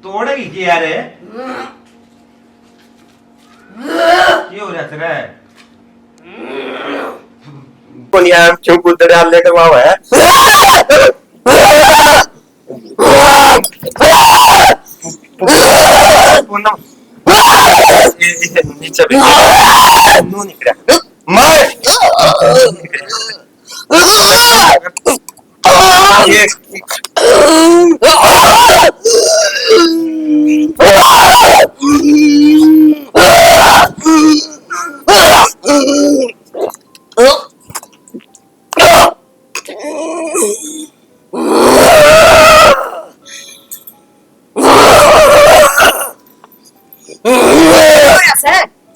तोड़ेगी क्या रे? क्या हो रहा तेरा? यार क्यों कुत्ते डाल लेकर वहां है? नीचे भी मुंह निकला मार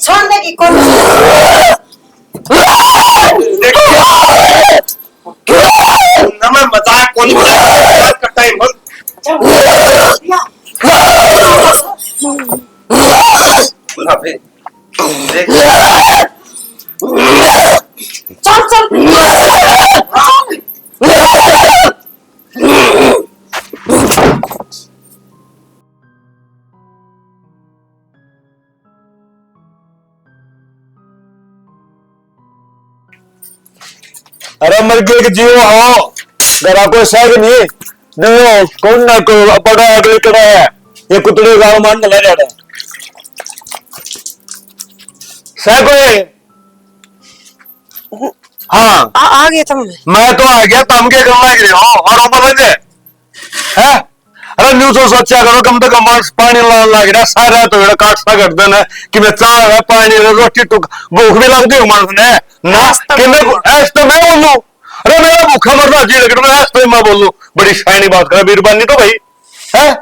छोड़ने की कौन ना मैं मजाक को नहीं करता है मत चल चल अरे मर गए कि जीव हो जरा कोई सह नहीं नहीं कौन ना को पड़ा अगले कड़ा है ये कुतड़े गांव मान ले जा रहा सह कोई हाँ आ गए तुम मैं तो आ गया तुम क्या करना है और ऊपर बंदे है अरे न्यू तो सोचा करो कम से कम पानी लग रहा सारा तो एड़ा काट सा कर देना कि मैं चाह है पानी रोटी टुक भूख भी लगती है मानस ने ना कि मैं ऐस तो मैं बोलूं अरे मेरा भूखा मरना जी लग रहा है ऐस तो मैं बोलूं बड़ी शाइनी बात कर बीरबानी तो भाई है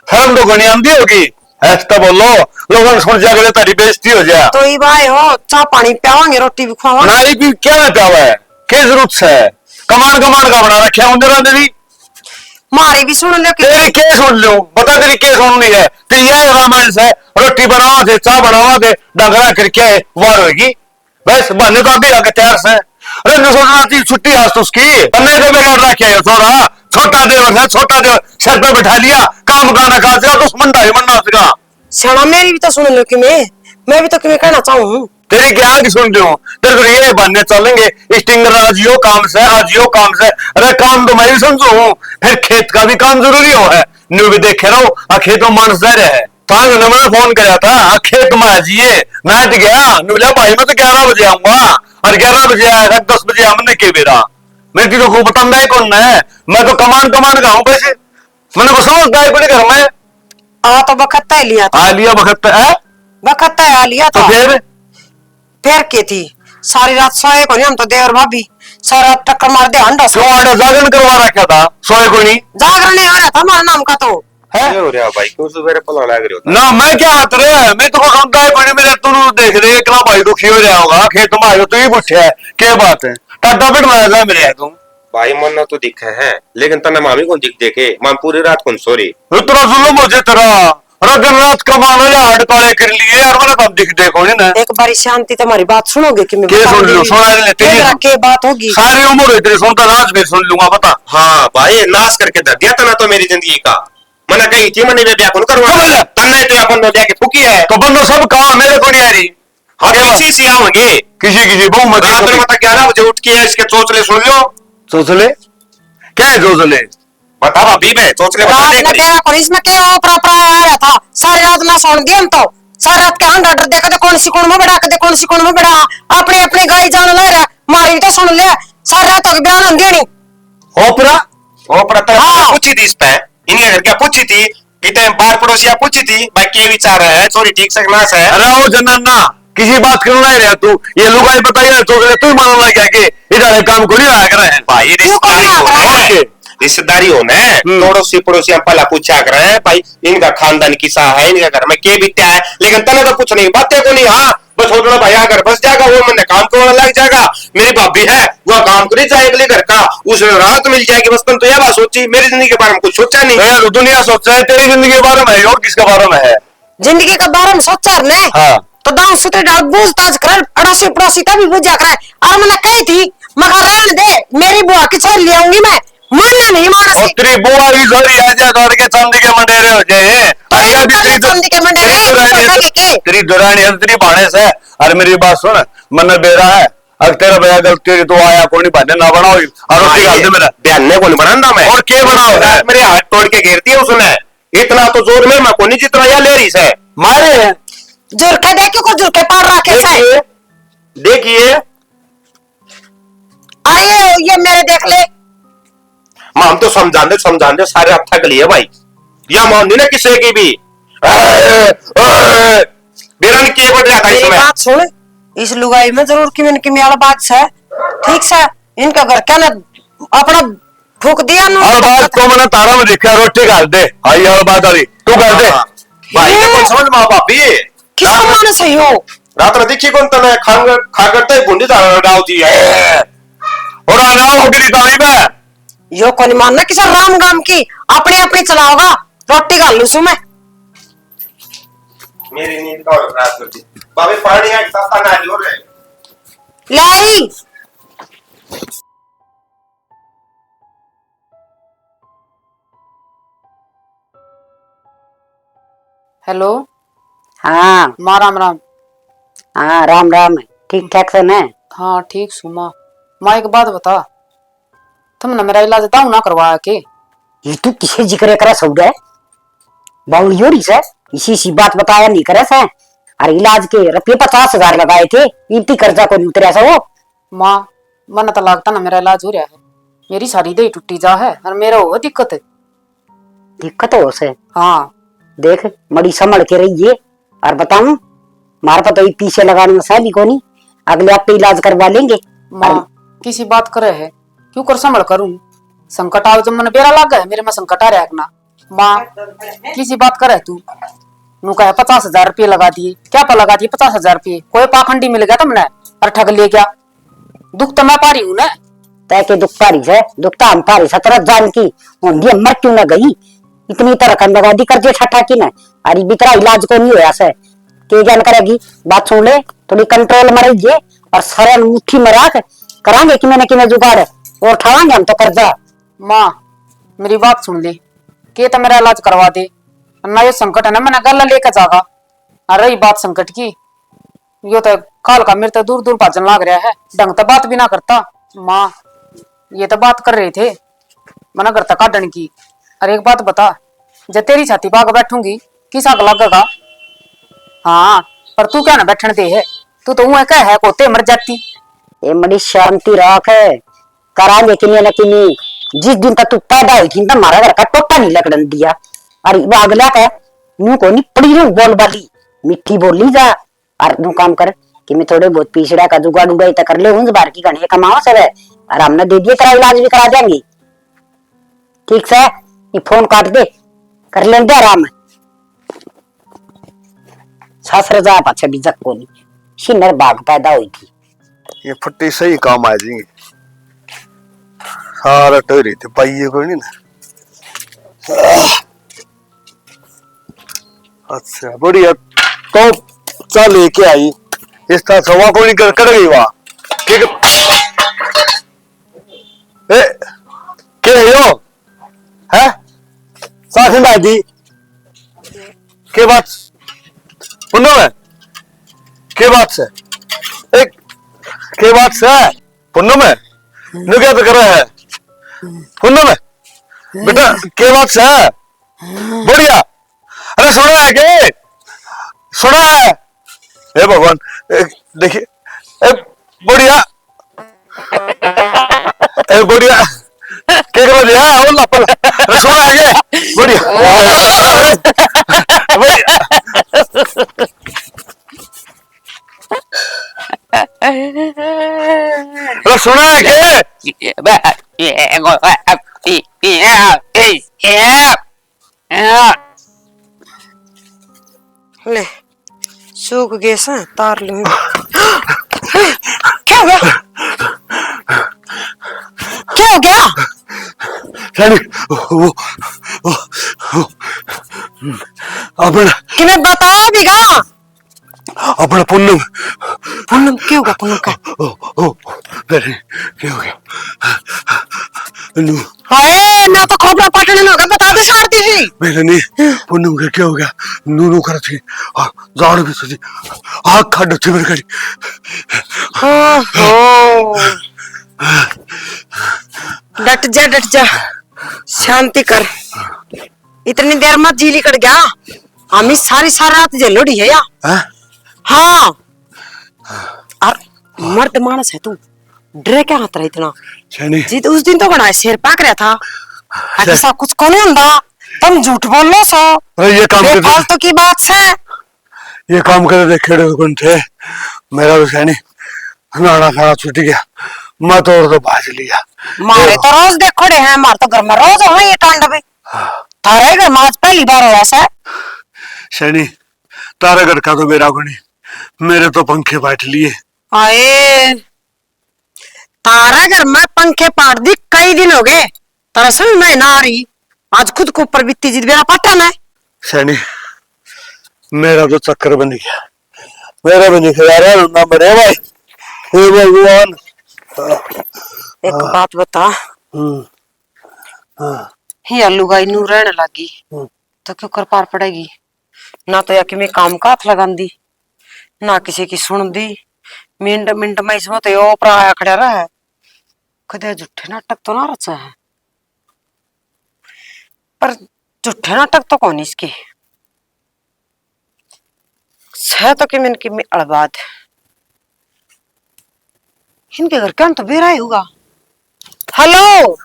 शर्म तो घनी आंदी होगी ऐस तो बोलो लोगों सुन जाकर तारी बेइज्जती हो जाए तो ही भाई हो चाह पानी पियावांगे रोटी भी खवावांगे नाई भी क्या में प्यावा है क्या जरूरत है कमान कमान का बना रखे होंगे ना दीदी मारी भी सुन लो कि तेरी के सुन लो बता तेरी के सुननी है तो यह रामायण से रोटी बनावा थे चाह बनावा थे डंगरा करके वार होगी बस बने तो अभी आगे तैयार से अरे न सोचना थी छुट्टी आज तो उसकी बनने को बेकार रखे है थोड़ा छोटा देवर है छोटा देवर सर पे बैठा लिया काम करना खा दिया तो मंडा ही मंडा सका सना मेरी भी तो सुन लो कि मैं भी तो कि मैं कहना चाहूँ तेरी क्या की सुन रही हूँ तेरे को ये बनने चलेंगे स्टिंगर आजियो काम से आजियो काम से अरे काम तो मैं भी समझू हूँ फिर खेत का भी काम जरूरी हो है न्यू भी देखे रहो आ खेतों मानस दे रहे है तांग ने मैंने फोन कराया था खेत में आजिए मैं तो गया नुला भाई मैं तो 11 बजे आऊंगा और 11 बजे आएगा 10 बजे हमने के बेरा मेरी तो खूब पतंग है कौन है मैं तो कमान का हूँ पैसे मैंने को समझता है अपने घर में आ तो बखत्ता ही लिया था आ लिया वक्त है बखत्ता आ लिया तो था फिर के थी सारी रात सोए को नहीं हम तो देवर भाभी सारी रात टक्कर मार दे अंडा क्यों आटा जागरण करवा रखा था सोए को नहीं जागरण नहीं हो रहा था हमारा नाम का तो है हो रहा भाई क्यों सुबह पला लग रही हो ना मैं क्या हाथ रे मैं तो सुनता है बड़ी मेरे तू देख रहे इतना भाई दुखी हो रहा होगा खेत में आयो तो ही पूछे है क्या बात है टाटा पेट मारा मेरे है तुम भाई मन तो दिखे है लेकिन तना मामी को दिख देखे मां पूरी रात कौन सोरी इतना जुल्म मुझे तेरा दिन रात कमाना या हाड काले कर लिए यार मैंने तब दिख देखो ना एक बारी शांति तुम्हारी बात सुनोगे कि मैं क्या सुन लो सुना ले तेरी के बात होगी सारी उम्र हुई तेरी सुनता नाच भी सुन लूंगा पता हाँ भाई नाश करके धर दिया तना तो मेरी जिंदगी का मना कही थी मैंने ब्याह कौन करवा तन्ने तो अपन ब्याह की फुकी है तो बंदो सब काम मेरे को नहीं आ रही हाँ किसी से आओगे किसी बहु मत रात में मतलब 11 बजे उठ के इसके चोचले सुन लो सोचले क्या है सोचले बता भाभी मैं चोचले बता रात दे में क्या और इसमें क्या ऊपर ऊपर आ रहा था सारी रात ना सोन दिया हम तो सारी रात के हम डर देखो कौन सी कोण में बैठा के कौन सी कोण में बैठा अपने अपने गाय जान ला रहा मारी तो सुन ले सारी रात हो गई बयान हम देनी ओपरा तो हाँ। पूछी थी इस पे इन्हीं घर क्या पूछी थी कितने बार पड़ोसिया पूछी थी भाई क्या विचार है चोरी ठीक से नाश है अरे ओ जन्ना किसी बात करना ही रहा तू ये लुगाई बताइए तो तू ही मानो क्या कि इधर काम को नहीं रहा कर रहे हैं भाई रिश्तेदारी होना है पड़ोसी पड़ोसी हम पहला पूछा कर रहे हैं भाई इनका खानदान किसा है इनका घर में क्या बीत्या है लेकिन तने तो कुछ नहीं बातें को नहीं हाँ बस छोटा भाई अगर बस जाएगा वो मैंने काम करने लग जाएगा मेरी भाभी है वो काम कर जाएगी घर का उसे राहत मिल जाएगी बस तुम तो यह बात सोची मेरी जिंदगी के बारे में कुछ सोचा नहीं दुनिया सोचा है तेरी जिंदगी के बारे में और किसके बारे में है जिंदगी के बारे में सोचा ने हाँ तो दाऊ सुते डाल पूछताछ कर अड़ोसी पड़ोसी तभी बुझा करे और मैंने कही थी मगर रहने दे मेरी बुआ की छोड़ ले आऊंगी मैं मानना नहीं माना से तेरी बुआ की जोरी आ जा दौड़ के चांदी के मंडेरे हो जाए। अरे भी चांदी के मंडेरे तेरी दुरानी है तेरी भाणे से। अरे मेरी बात सुन, मन बेरा है अगर तेरा भैया गलती तो आया कोई भाने ना बनाओ और रोटी डाल दे मेरा बयान ने कौन बनाना मैं और क्या बनाओ मेरे हाथ तोड़ के घेरती है उसने। इतना तो जोर में मैं कोनी जितना या ले रही से मारे हैं। जुरखे देखियो को जुरखे पार रखे से देखिए आए ये मेरे देख ले। मां हम तो समझान दे सारे आप थक लिए भाई। या मान दी ना किसी की भी बेरन के बढ़ जाता है मेरी इसमें। बात सुन, इस लुगाई में जरूर कि वाला बात है ठीक से। इनका घर क्या ना अपना फूक दिया ना। और बात को मैंने तारा में देखा रोटी डाल दे। आई और बात आ रही तू कर दे भाई ने कौन समझ मां बाप भी किसका माने सही हो। रात रा देखी कौन तने खा करते बूंदी डालती है और आना होगी ताई में यो कोनी मानना किसी राम गाम की अपनी अपनी चलाओगा। रोटी खा लू मैं मेरी नींद का और रात करती बाबे पानी आ ताता ना जो रे लाई। हेलो हाँ माँ राम राम। हाँ राम राम ठीक ठाक से न। हाँ ठीक सु माँ। माँ एक बात बता, तुमने मेरा इलाज दाऊ ना करवाया के? ये तू किसे जिक्र करे सब गए बाउल योरी से इसी बात बताया नहीं करे से। अरे इलाज के रुपये 50,000 लगाए थे इतनी कर्जा को नहीं उतरा सा वो। माँ मन तो लगता ना मेरा इलाज हो रहा है, मेरी सारी दही टूटी जा है और मेरा हो दिक्कत है। दिक्कत हो से हाँ देख मड़ी संभल के रहिए और बताऊं मारे पता तो पीछे लगाने में सही कोनी अगले हफ्ते इलाज करवा लेंगे। माँ किसी बात करे है क्यों कर संभल करूं, संकट आओ जब मन बेरा लग गया मेरे में संकट आ रहा है ना। माँ किसी बात करे तू नू कहे 50,000 रुपये लगा दिए, क्या पर लगा दिए 50,000 रुपये? कोई पाखंडी मिल गया तुमने और ठग ले गया। दुख तो मैं पा रही हूँ ना। तय के दुख पारी से दुख तो हम पारी सतरत जान की होंगी मर क्यों न गई इतनी तरह का लगा दी कर्जे ठट्ठा की न। अरे बितरा इलाज को नहीं होया से के ज्ञान करेगी। बात सुन ले थोड़ी कंट्रोल में रहिए और सरल मुट्ठी में रख करांगे कि मैंने कि जुगाड़ और उठावांगे हम तो कर्जा। माँ मेरी बात सुन ले के तो मेरा इलाज करवा दे ना। ये संकट है ना मैंने गल लेकर जागा। और रही बात संकट की यो तो काल का मेरे तो दूर दूर भाजन लाग रहा है, ढंग तो बात भी ना करता। माँ ये तो बात कर रहे थे मना करता काटन की। अरे एक बात बता, जब तेरी छाती पाक बैठूंगी किस आग लगेगा? हाँ पर तू क्या ना बैठने दे है, तू तो वो कह है कोते मर जाती। ये बड़ी शांति राख है करांगे कि न कि जिस दिन तक तू पैदा हुई थी मारा घर का टोटा नहीं लगन दिया। अरे वो अगला का मुंह को नहीं पड़ी रू बोल बाली मिट्टी बोली जा और तू काम कर कि मैं थोड़े बहुत पीछड़ा का जुगाड़ उगाई तक कर ले हूं बार की गणे कमाओ सब और हमने दे दिए तेरा इलाज भी करा देंगे ठीक से। ये फोन काट दे कर लेंगे आराम ससुर जा पाछे भी जक को नहीं सिनर बाग पैदा हुई थी। ये फट्टी सही काम आ जाएंगे। सारा टोरी थे पाइए कोई नहीं ना। अच्छा बढ़िया तो चल लेके आई इस तरह सवा को नहीं कर गई वहां के यो है साथ में दी के बात पुनः में के बात से एक के बात से पुनः में नु क्या तो कर रहा है पुनः में बेटा के बात से बढ़िया। अरे सुना है के सुना है हे भगवान देखिए बढ़िया बढ़िया के करो दिया और लापल अरे सुना है के बढ़िया अरे सुना है के ले सूख गए सा तार लूंगी। क्या हो गया क्या हो गया? अपना कि मैं बताया भी गा अपना पुन्नम पूनम क्यों होगा पूनम का मेरे क्या हो गया नू हाय ना तो खोपड़ा पटने ना होगा, बता दे सारती सी मेरे नहीं पुन्नू के क्या हो गया नू कर थी जाड़ भी सजी आग खड़ थी मेरे करी डट जा शांति कर। इतनी देर मत झीली कट गया, हमी सारी रात झेलोड़ी है या हाँ। और मर्द मानस है तू, डरे क्या हाथ रहा इतना जीत उस दिन तो बना शेर पाक रहा था, ऐसा कुछ को नहीं होता, तुम झूठ बोल लो सो ये काम फालतू की बात से ये काम करे थे खेड़े कौन थे मेरा तो सैनी नाना खाना छूट गया मैं तो भाज लिया मारे तो रोज देखो रहे हैं, मार तो घर में रोज हो ये कांड भी थारे घर में आज पहली बार हुआ ऐसा सैनी तारा घर का तो मेरा को नहीं, मेरे तो पंखे बैठ लिए आए तारा घर में पंखे पाट दी कई दिन हो गए, तारा समझ में ना आ रही, आज खुद को ऊपर बीती जीत मेरा पता ना सैनी मेरा तो चक्कर बन गया, मेरा बन गया ना मरे भाई हे भगवान। एक बात बता ही आलू गाई नू रहने लगी तो क्यों कर पार पड़ेगी, ना तो या कि मैं काम का हाथ लगा दी ना किसी की सुन दी, मिनट मिनट में इसमें तो यो ऊपर आया खड़ा रहा है, कदे झूठे नाटक तो ना रचा है, पर झूठे नाटक तो कौन इसके है तो कि मैंने की में अड़बाद इनके घर क्या तो बेरा ही होगा। हेलो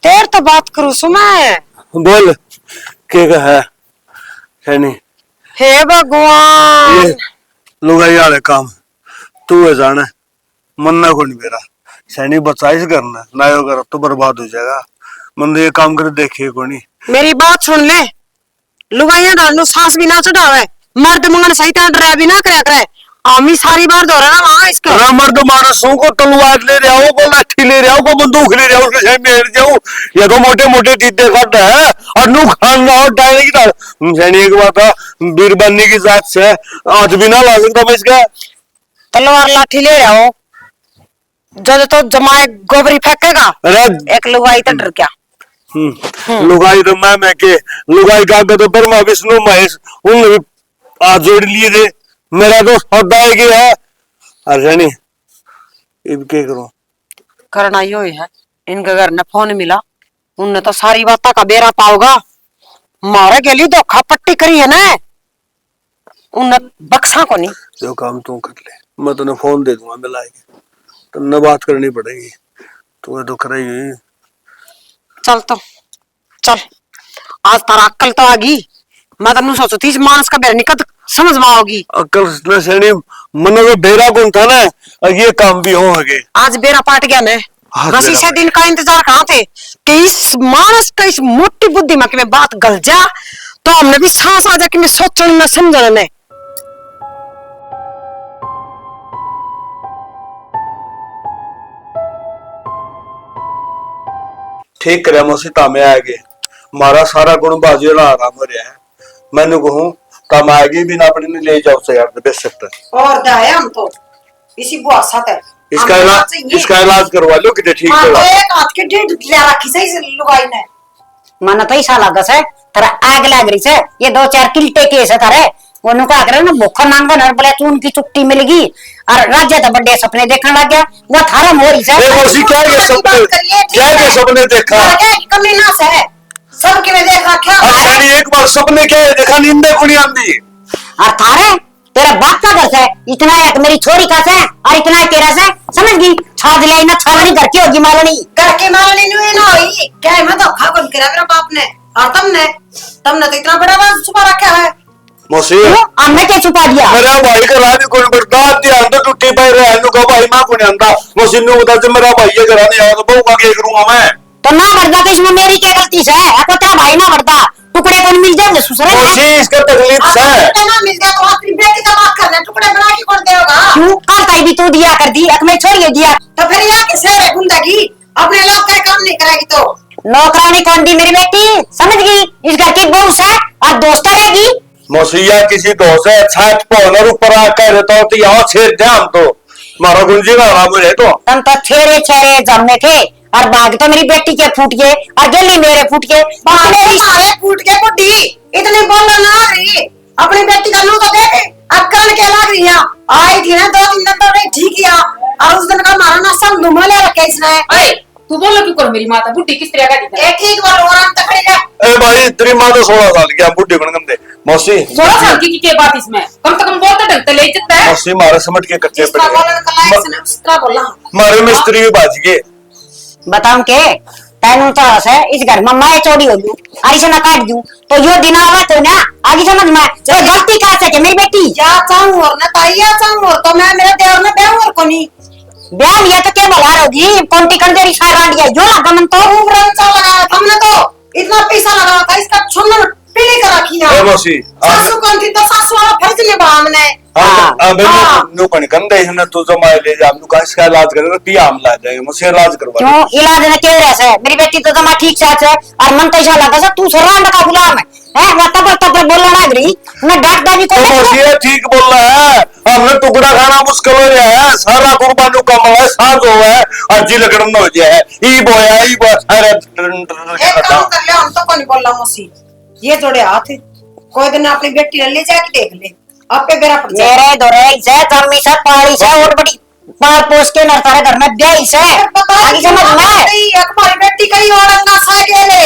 तेर तो बात करूं सुना बोल क्या है सैनी हे भगवान लुगाई वाले काम तू है जाने मन्ना को नहीं मेरा सैनी बचाइश करना ना यो कर तो बर्बाद हो जाएगा, मन ये काम कर देखिए को नहीं। मेरी बात सुन ले, लुगाइया डालू सांस भी ना चढ़ावे, मर्द मंगन सही तरह डरा भी ना करे करे, आमी सारी बार दौरा ना वहां इसका मर्द मानसों को तलवार ले रहा हो को लाठी ले रहा हो को बंदूक ले रहा हो उसके मेर जाऊं ये तो मोटे मोटे चीते कट है और नू खाना और डालने की सैनी एक बात था बीरबन्नी की जात से आज भी ना ला सकता मैं इसका तलवार लाठी ले रहा हो जो तो जमाए गोबरी फेंकेगा, एक लुगाई तो डर क्या लुगाई तो मैं के लुगाई का तो ब्रह्मा विष्णु महेश उन भी आज जोड़ लिए थे, मेरा तो सौदा है अर्जनी इनके करो करना यो ही है। इनके घर ने फोन मिला, उनने तो सारी बात का बेरा पाओगा, मारे के लिए धोखा पट्टी करी है ना, उनने बक्सा को नहीं जो काम तू कर ले मैं तुझे फोन दे दूंगा मिलाएगी तुमने बात करनी पड़ेगी तुम्हें तो करेगी। चल तो चल आज तारा अक्ल तो आ गई, मैं तनु सोचू थी मानस का बेरा निकल समझ में आओगी अक्ल सैनी मन में बेरा कौन था ना और ये काम भी हो गए आज बेरा पाट गया मैं रसी से दिन का इंतजार कहाँ थे कि इस मानस का इस मोटी बुद्धि में कि मैं बात गल जा तो हमने भी सांस आ जा कि मैं सोचने में समझने में ठीक करे मौसी तामे आएगे मारा सारा गुण बाजी ला आराम हो रहा है मैंने कहूं तम आएगी बिना अपने ने ले जाओ से यार बेशक और दाया हम तो इसी बुआ साथ है इसका इलाज करवा लो कि ठीक है। एक हाथ के डेढ़ ले रखी सही लुगाई ने मन पैसा लागस है तेरा आग लाग रही है ये 2-4 किल्टे केस है तारे वो क्या करे ना भूखा मांगन और बोले चून की चुट्टी मिलेगी और राज्य तो बड़े सपने देखने लग गया वो थारा मोरी से क्या ये सपने देखा कमी ना से सब के में देख रखा अच्छा एक बार सपने क्या देखा नींद को नहीं आती और थारे तेरा बाप का घर से इतना एक मेरी छोरी का से और इतना है तेरा से समझ गई छाद ले ना छालनी घर की होगी मालनी घर की मालनी नहीं ना हुई क्या है मैं तो खा कौन करा मेरा बाप ने और तुमने तो इतना बड़ा बात छुपा रखा है मौसी हमने क्या छुपा दिया मेरा भाई का रानी कोई बर्दाश्त ध्यान तो टूटी पे रहे नु का भाई मां को नहीं आंदा मौसी नु बता दे मेरा भाई ये कराने आया तो बहु का के करूंगा मैं तो ना मरदा तो इसमें मेरी क्या गलती है आपको क्या भाई ना मरदा टुकड़े कौन मिल जाएंगे ससुराल में मौसी इसका तकलीफ है ना मिल गया तो अपनी बेटी का बात करना टुकड़े बना के कौन देगा क्यों कल ताई भी तू दिया कर दी एक मैं छोड़िए दिया तो फिर यहाँ के शहर है गुंडागी अपने लोग का काम नहीं कराएगी तो नौकरानी कौन दी मेरी बेटी समझ गई इस घर की बहू से और दोस्त रहेगी मौसिया किसी दोस्त है छत पर ऊपर आ कह रहे तो यहाँ छेड़ ध्यान तो मारा गुंजी ना रहा मुझे तो तुम तो छेरे छेरे जमे थे और बाग तो मेरी बेटी के फूट गए और गली मेरे फूट गए मेरी सारे फूट के बुड्ढी इतने बोलना ना रही अपनी बेटी का मुंह तो देख अक्कल के लग रही है आई थी ना 2-3 दिन तो नहीं ठीक किया और उस दिन का मारा ना सब धुमा ले रखा इसने तू बोलो क्यों कर मेरी माता बुढ़ी किस तरह का दिखा एक एक बार और हम तकड़ी ले ए भाई तेरी माँ तो 16 साल की बुढ़ी बन गंदे मौसी 16 साल की क्या बात इसमें कम से कम बोलते ढंग से ले इज्जत है मौसी मारे समझ के कच्चे जिसका बोला कला इसने उसका बोला मारे मिस्त्री भी बाज गए बताऊं के तैनू तो है इस घर में मैं चोरी हो लू और इसे ना काट दूं तो यो दिन आवा तो ना आगे समझ में तो गलती का सके मेरी बेटी या चाहूं और ना ताइया चाहूं और तो मैं मेरे देवर में ब्याह और कोनी ब्याह लिया तो क्या बला होगी पोंटी कर दे रिश्ता रांडिया जो लगा मन तो रंग चा लगाया था हमने तो इतना पैसा लगाया था इसका छुन्न पीली कर रखी है ए मौसी सासू कौन थी तो सासू वाला फर्ज निभा हमने अबे हाँ। नो कण गंदे है तो जमा ले जा हम का इसका इलाज करेगा पिया हम ला जाएंगे मुझसे इलाज करवा क्यों इलाज ने क्यों रहे मेरी बेटी तो जमा ठीक साथ है और मन तो ऐसा लगा सा तू सरांड का गुलाम है वो तब बोलना ना गरी मैं डांटता भी तो कोई मौसी ये ठीक बोल रहा है हमने टुकड़ा खाना मुश्किल हो गया है सारा कुर्बानी कम है साज हो है और जी लगन हो जाए ई बोया सारे एक काम कर ले हम तो कोनी बोलला मौसी ये जोड़े हाथ कोई दिन अपनी बेटी ने ले जाके देख ले आपे बेरा पड़ जाए मेरे दोरे से जम्मी से पाड़ी से और बड़ी पार पोस के न तारे घर में ब्याह से आगे समझ में हमारी बेटी कहीं औरंगा सा गेले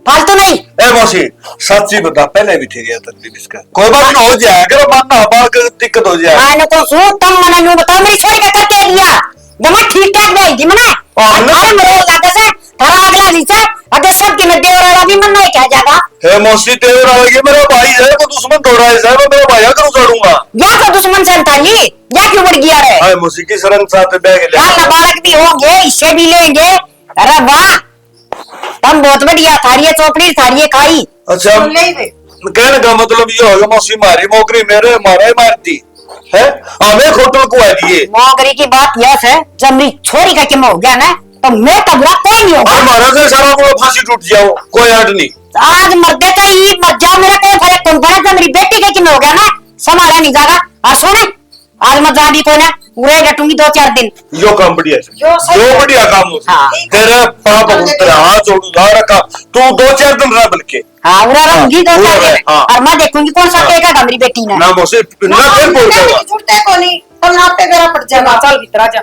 फालतू नहीं ए मौसी सच्ची बता पहले भी ठीक है तकलीफ इसका कोई बात नहीं हो जाए अगर मानना बाल का दिक्कत हो जाए आने को सू तुम मने नु बताओ मेरी छोरी का करके लिया जमा ठीक ठाक नहीं थी मने अरे मेरे लगे से थारा अगला नीचे अगर सब की नदी और अभी मन नहीं क्या जाएगा हे मौसी तेरे लगे मेरा भाई है तो दुश्मन थोड़ा है मैं मेरा भाई करूं छोड़ूंगा या तो दुश्मन संताली या क्यों बढ़ गया रे हाय मौसी की शरण साथ बैग ले या बालक भी होंगे इससे भी लेंगे अरे वाह तुम बहुत बढ़िया थारिये चौपड़ी थारिये खाई अच्छा ले वे कहने का मतलब ये होगा मौसी मारी मोकरी मेरे मारा ही मारती है हमें खोटल को दिए मोगरी की बात यह है जब मेरी छोरी का किम हो गया ना तो मैं तो बुरा कोई नहीं होगा हमारा से सारा को फांसी टूट जाओ कोई हट नहीं आज मर्दे तो ये मत जाओ मेरा कोई फर्क कौन पड़ा जब मेरी बेटी के किम हो गया ना संभाला नहीं जाएगा और सुने आज मैं जा भी को ना उड़े डटूंगी 2-4 दिन यो काम बढ़िया है जो सही यो है। बढ़िया काम हो हाँ। तेरे पाप तेरे हाथ जोड़ू ला रखा तू 2-4 दिन रह बल्कि हाँ उड़ा रहूंगी 2-4 उड़ा रहे, दिन हाँ। और मैं देखूंगी कौन सा टेका मेरी बेटी ने ना मौसी ना फिर बोल देगा झूठे कोनी तुम आपे बेरा पड़ जाएगा चल भीतर जा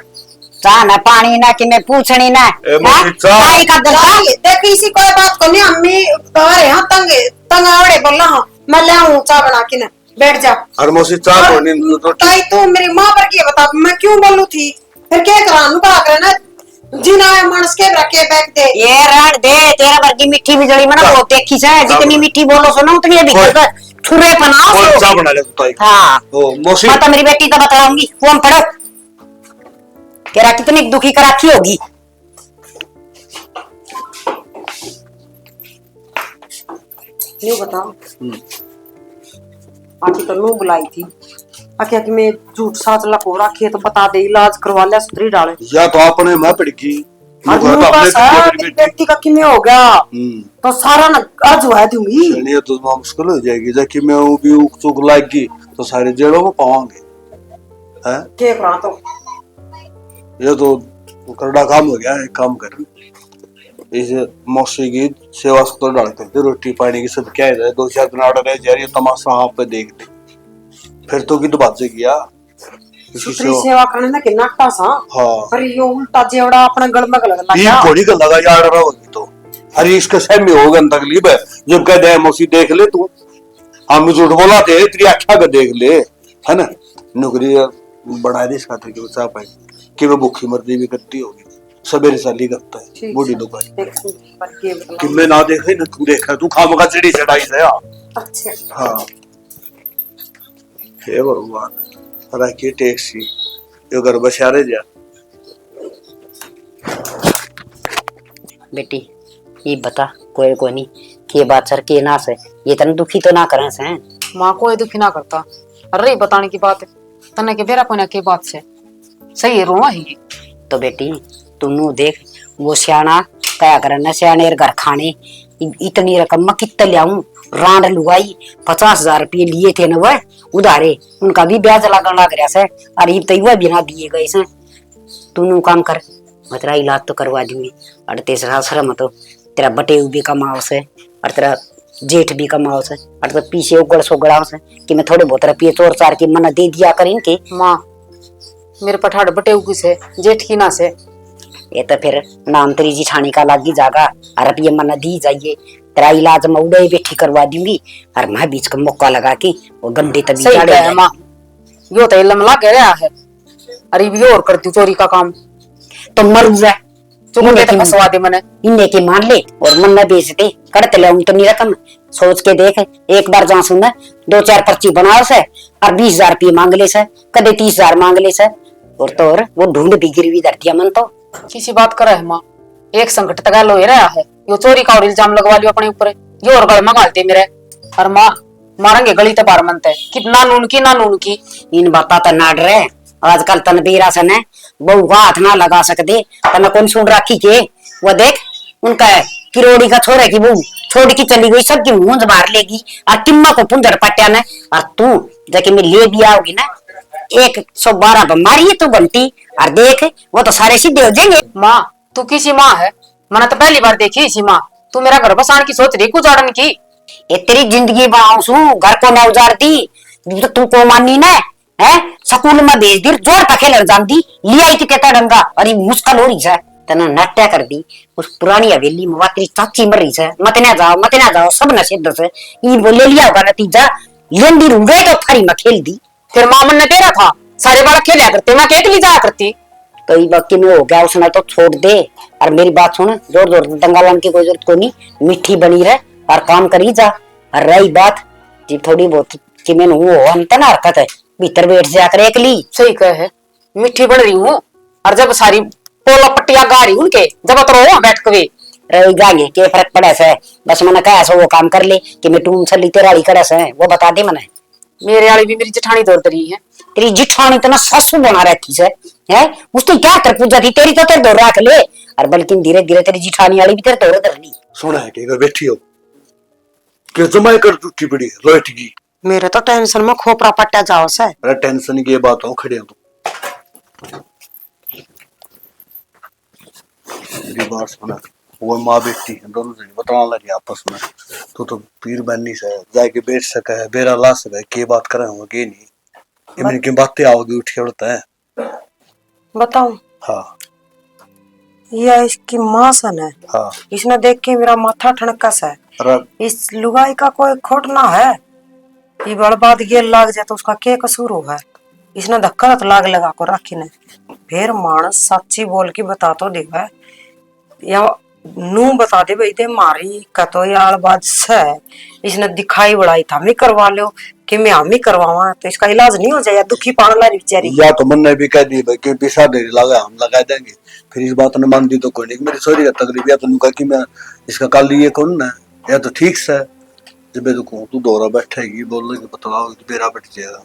चाह ना पानी ना कि पूछनी ना ए, मौसी, चाह। चाय का दरसा देख इसी कोई बात को नहीं अम्मी तुम्हारे यहाँ तंग तंग आवड़े बोला हूँ मैं ले आऊँ चाय बना के ना बैठ जा और मौसी चाह छोड़नी तो ताई तू मेरी माँ पर की बता मैं क्यों बोलू थी फिर क्या करा नुका करना जिना मानस के रखे बैठ दे ये रण दे तेरा वर्गी मीठी बिजली में ना वो देखी से जितनी मीठी बोलो सुनो उतनी अभी कोई- छुरे पनाओ और चाह बना ले तू ताई हाँ ओ मौसी मैं तो मेरी बेटी तो बताऊंगी फोन पढ़ो तेरा कितनी दुखी कर रखी होगी न्यू बताओ आखिर तो नू बुलाई थी आखिर कि मैं झूठ साच लको रखी है तो बता दे इलाज करवा लिया सुधरी डाले या तो अपने मैं पड़गी और नू का सर मेरी बेटी का किमे हो गया तो सारा ना आज हुआ दूंगी ये तो मुश्किल हो जाएगी जबकि मैं वो भी उक चुक लाएगी तो सारे जेलों में पावांगे हैं के करा तो ये तो करड़ा काम हो गया एक काम कर इसे मौसी की सेवा सत्तर डाल करते रोटी पानी की सब क्या है 2-4 दिन ऑर्डर है जा रही है तमाशा आप पे देख ले फिर तो की तो बात गया सुधरी सेवा करने ना कि नाटा सा हाँ पर ये उल्टा जेवड़ा अपने गल में लग ये गया घोड़ी का लगा यार रहा होगी तो अरे इसके सह में होगा तकलीफ है जब कह दे मौसी देख ले तू हम झूठ बोला थे तेरी आख्या का देख ले है ना नौकरी बढ़ा दे इसका कि बचा पाए कि मैं भूखी मर्दी भी करती होगी सवेरे साली करता है बूढ़ी लोग कि मैं ना देखा ना तू देखा तू खाम का चिड़ी चढ़ाई से अच्छा हाँ हे भगवान रखी टैक्सी ये घर बसारे जा बेटी ये बता कोई को नहीं के बात सर के ना से ये तन दुखी तो ना करें से माँ को दुखी ना करता अरे बताने की बात है तने के बेरा कोना के बात से सही है रोवा ही तो बेटी तुमनु देख वो सियाना क्या करे न सियानेर घर खाने इतनी रकम में कितना लियाऊं रांड लुगाई 50,000 रुपये लिए थे न वह उधारे उनका भी ब्याज लगन लग रहा से और ये तो वह बिना दिए गए से तू काम कर मैं तेरा इलाज तो करवा दूंगी और तेरा शर्म तो तेरा बटे भी कमाओ से और तेरा जेठ भी कमाओ से और तो पीछे उगड़ सोगड़ाओ से कि मैं थोड़े बहुत रुपये चोर चार की मना दे दिया कर इनके माँ मेरे पठाड़ बटे उगी से जेठ की ना से ये तो फिर नाम तेरी जिठानी का लागी जागा और अब ये मना दी जाइए तेरा इलाज मैं उड़े बैठी करवा दूंगी और मैं बीच का मौका लगा के वो गंदे तभी सही है माँ यो तो लमला कह रहा है अरे भी और करती चोरी का काम तो मर जाए चुके तो फंसवा दे मने इन्हें के मान ले और मन न बेच दे करते ले तो नहीं रकम सोच के देख एक बार जहाँ सुन 2-4 पर्ची बनाओ से और 20,000 रुपये मांग ले से कदे 30,000 मांग ले से और तो और वो ढूंढ भी गिरवी धरती मन तो किसी बात कर है माँ एक संकट तक लो रहा है यो चोरी का और इल्जाम लगवा लियो अपने ऊपर यो और गल मगालते मेरे और माँ मारेंगे गली तो बार मनते कितना नून की ना नून की इन बाता तो नाड़ रहे आजकल तनबीरा सन है बहु का हाथ ना लगा सकते तना कौन सुन राखी के वो देख उनका किरोड़ी का छोरा की बहू छोड़ की चली गई सबकी मुंह मार लेगी और किम्मा को पुंजर पट्या ने और तू जाके मैं ले भी आओगी ना 112 बीमारी है तू बनती और देख वो तो सारे सीधे हो जाएंगे माँ तू किसी माँ है मैंने तो पहली बार देखी इसी माँ तू मेरा घर बसाने की सोच रही गुजारन की ये तेरी जिंदगी बनाऊं घर को ना उजाड़ती तू को मानी ना है स्कूल में भेज दी जोर पखे लड़ जाती लिया ही कहता डंगा अरे मुश्किल हो रही है तना नाट्या कर दी उस पुरानी हवेली में तेरी चाची मर रही है मत ना जाओ सब नशे दस ये बोले लिया होगा नतीजा लेंदी रूंगे तो थारी में खेल दी फिर माँ मन ने तेरा था सारे बालक खेलिया करते मैं अकेली जाया करती कई बाकी में हो गया उसने तो छोड़ दे और मेरी बात सुन जोर जोर दंगा लाने की कोई जरूरत को नहीं मीठी बनी रहे और काम करी जा और रही बात जी थोड़ी बहुत कि मैंने वो अंत ना हरकत है भीतर बैठ जाकर एकली सही कहे मिठी बन रही हूँ और जब सारी पोला पट्टिया गाड़ी उनके जब तो रो बैठ के रही गांगे के फर्क पड़े से बस मैंने कहा ऐसा वो काम कर ले कि मैं टूम से तेरा करे से वो बता दे मैंने मेरे वाली भी मेरी जेठानी दौड़ रही है तेरी जिठानी तो ना सासू बना रहती है उसने क्या कर पूजा थी तेरी तो तेरे दौड़ रख ले और बल्कि धीरे धीरे तेरी जिठानी वाली भी तेरे दौड़ कर ली सुना है कि बैठी हो कि जमाई कर टूटी पड़ी रोट की मेरे तो टेंशन में खोपड़ा पट्टा जाओ से अरे टेंशन की बात हो खड़े हो मेरी बात सुना वो माँ बेटी है दोनों से बताना लगे आपस में तो पीर बननी से जाके बैठ सका है बेरा ला सका है के बात करे हो के नहीं ये मैंने की बातें आओगी उठ के उड़ता है बताऊं हाँ यह इसकी माँ सन है हाँ इसने देख के मेरा माथा ठनकस है अरे इस लुगाई का कोई खोट ना है ये बड़ बात गेल लाग जाए तो उसका क्या कसूर हो है इसने धक्का तो लाग लगा को रखी ने फिर मानस सच्ची बोल के बता तो देगा या नू बता दे भाई दे मारी का तो यार बात से इसने दिखाई बढ़ाई था मैं करवा लो कि मैं हम ही करवावा तो इसका इलाज नहीं हो जाए दुखी पाने ला बेचारी या तो मन ने भी कह दी भाई कि पैसा दे लगा हम लगा देंगे फिर इस बात ने मान दी तो कोई नहीं मेरी सॉरी का तकलीफ या तो कहा कि मैं इसका कल ये कौन ना या तो ठीक से जब तो कहूँ तू दौरा बैठेगी बोल रही बतलाओ बेरा बैठ जाएगा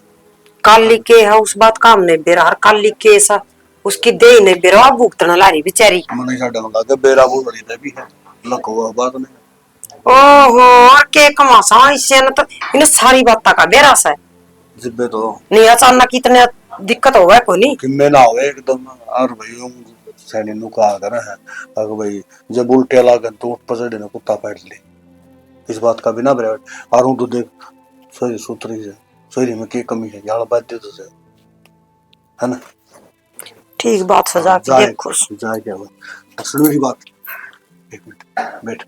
कल लिखे है उस बात काम नहीं बेरा हर कल लिखे ऐसा उसकी दे नहीं बेरा भुगतना लारी बेचारी मन छाड़ा लगा बेरा बोल रही भी है लको बात नहीं ओहो और के कमासा इससे न तो इन्हें सारी बात का बेरा सा है जिब्बे तो नहीं अचानक इतने दिक्कत हो गया कोई नहीं कि मैं ना हो एकदम और भाई सैनी नु का कर है अगर भाई जब उल्टे लागन तो उठ पसड़े ने कुत्ता पैट ले इस बात का बिना बराबर और हूं तो देख सही सूत्री से सही में की कमी है यार बात दे तो से है ना ठीक बात सजा के देख खुश जाए क्या हुआ सुनो ही बात एक मिनट बैठ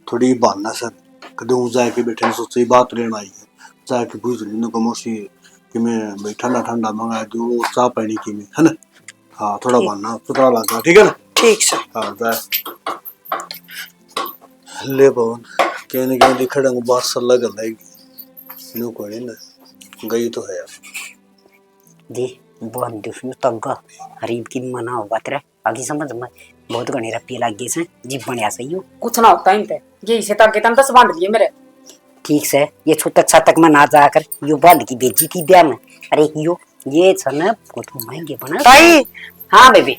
थोड़ी बहाना सर कदे हूं जाए के बैठे सोची बात लेना आई है जाए के पूछ ली को मौसी कि मैं भाई ठंडा ठंडा मंगा दूं चाह पानी की में है ना हाँ थोड़ा बहाना सुथरा लगा ठीक है ना ठीक से हाँ जाए ले पवन कहने दिखड़ा बात सल्ला कर लेगी नो कोई ना गई तो है यार जी बहुत दुश्मन तंगा हरीब की मना होगा तेरा आगे समझ में बहुत घने रप्पी लग गए से जीप बनया सही हो कुछ ना होता इन पे ये से तक तन तो बांध लिए मेरे ठीक से ये छुटक छतक में ना जाकर यो बाल की बेजी थी ब्याह में अरे यो ये छन कुछ महंगे बना ताई हाँ बेबी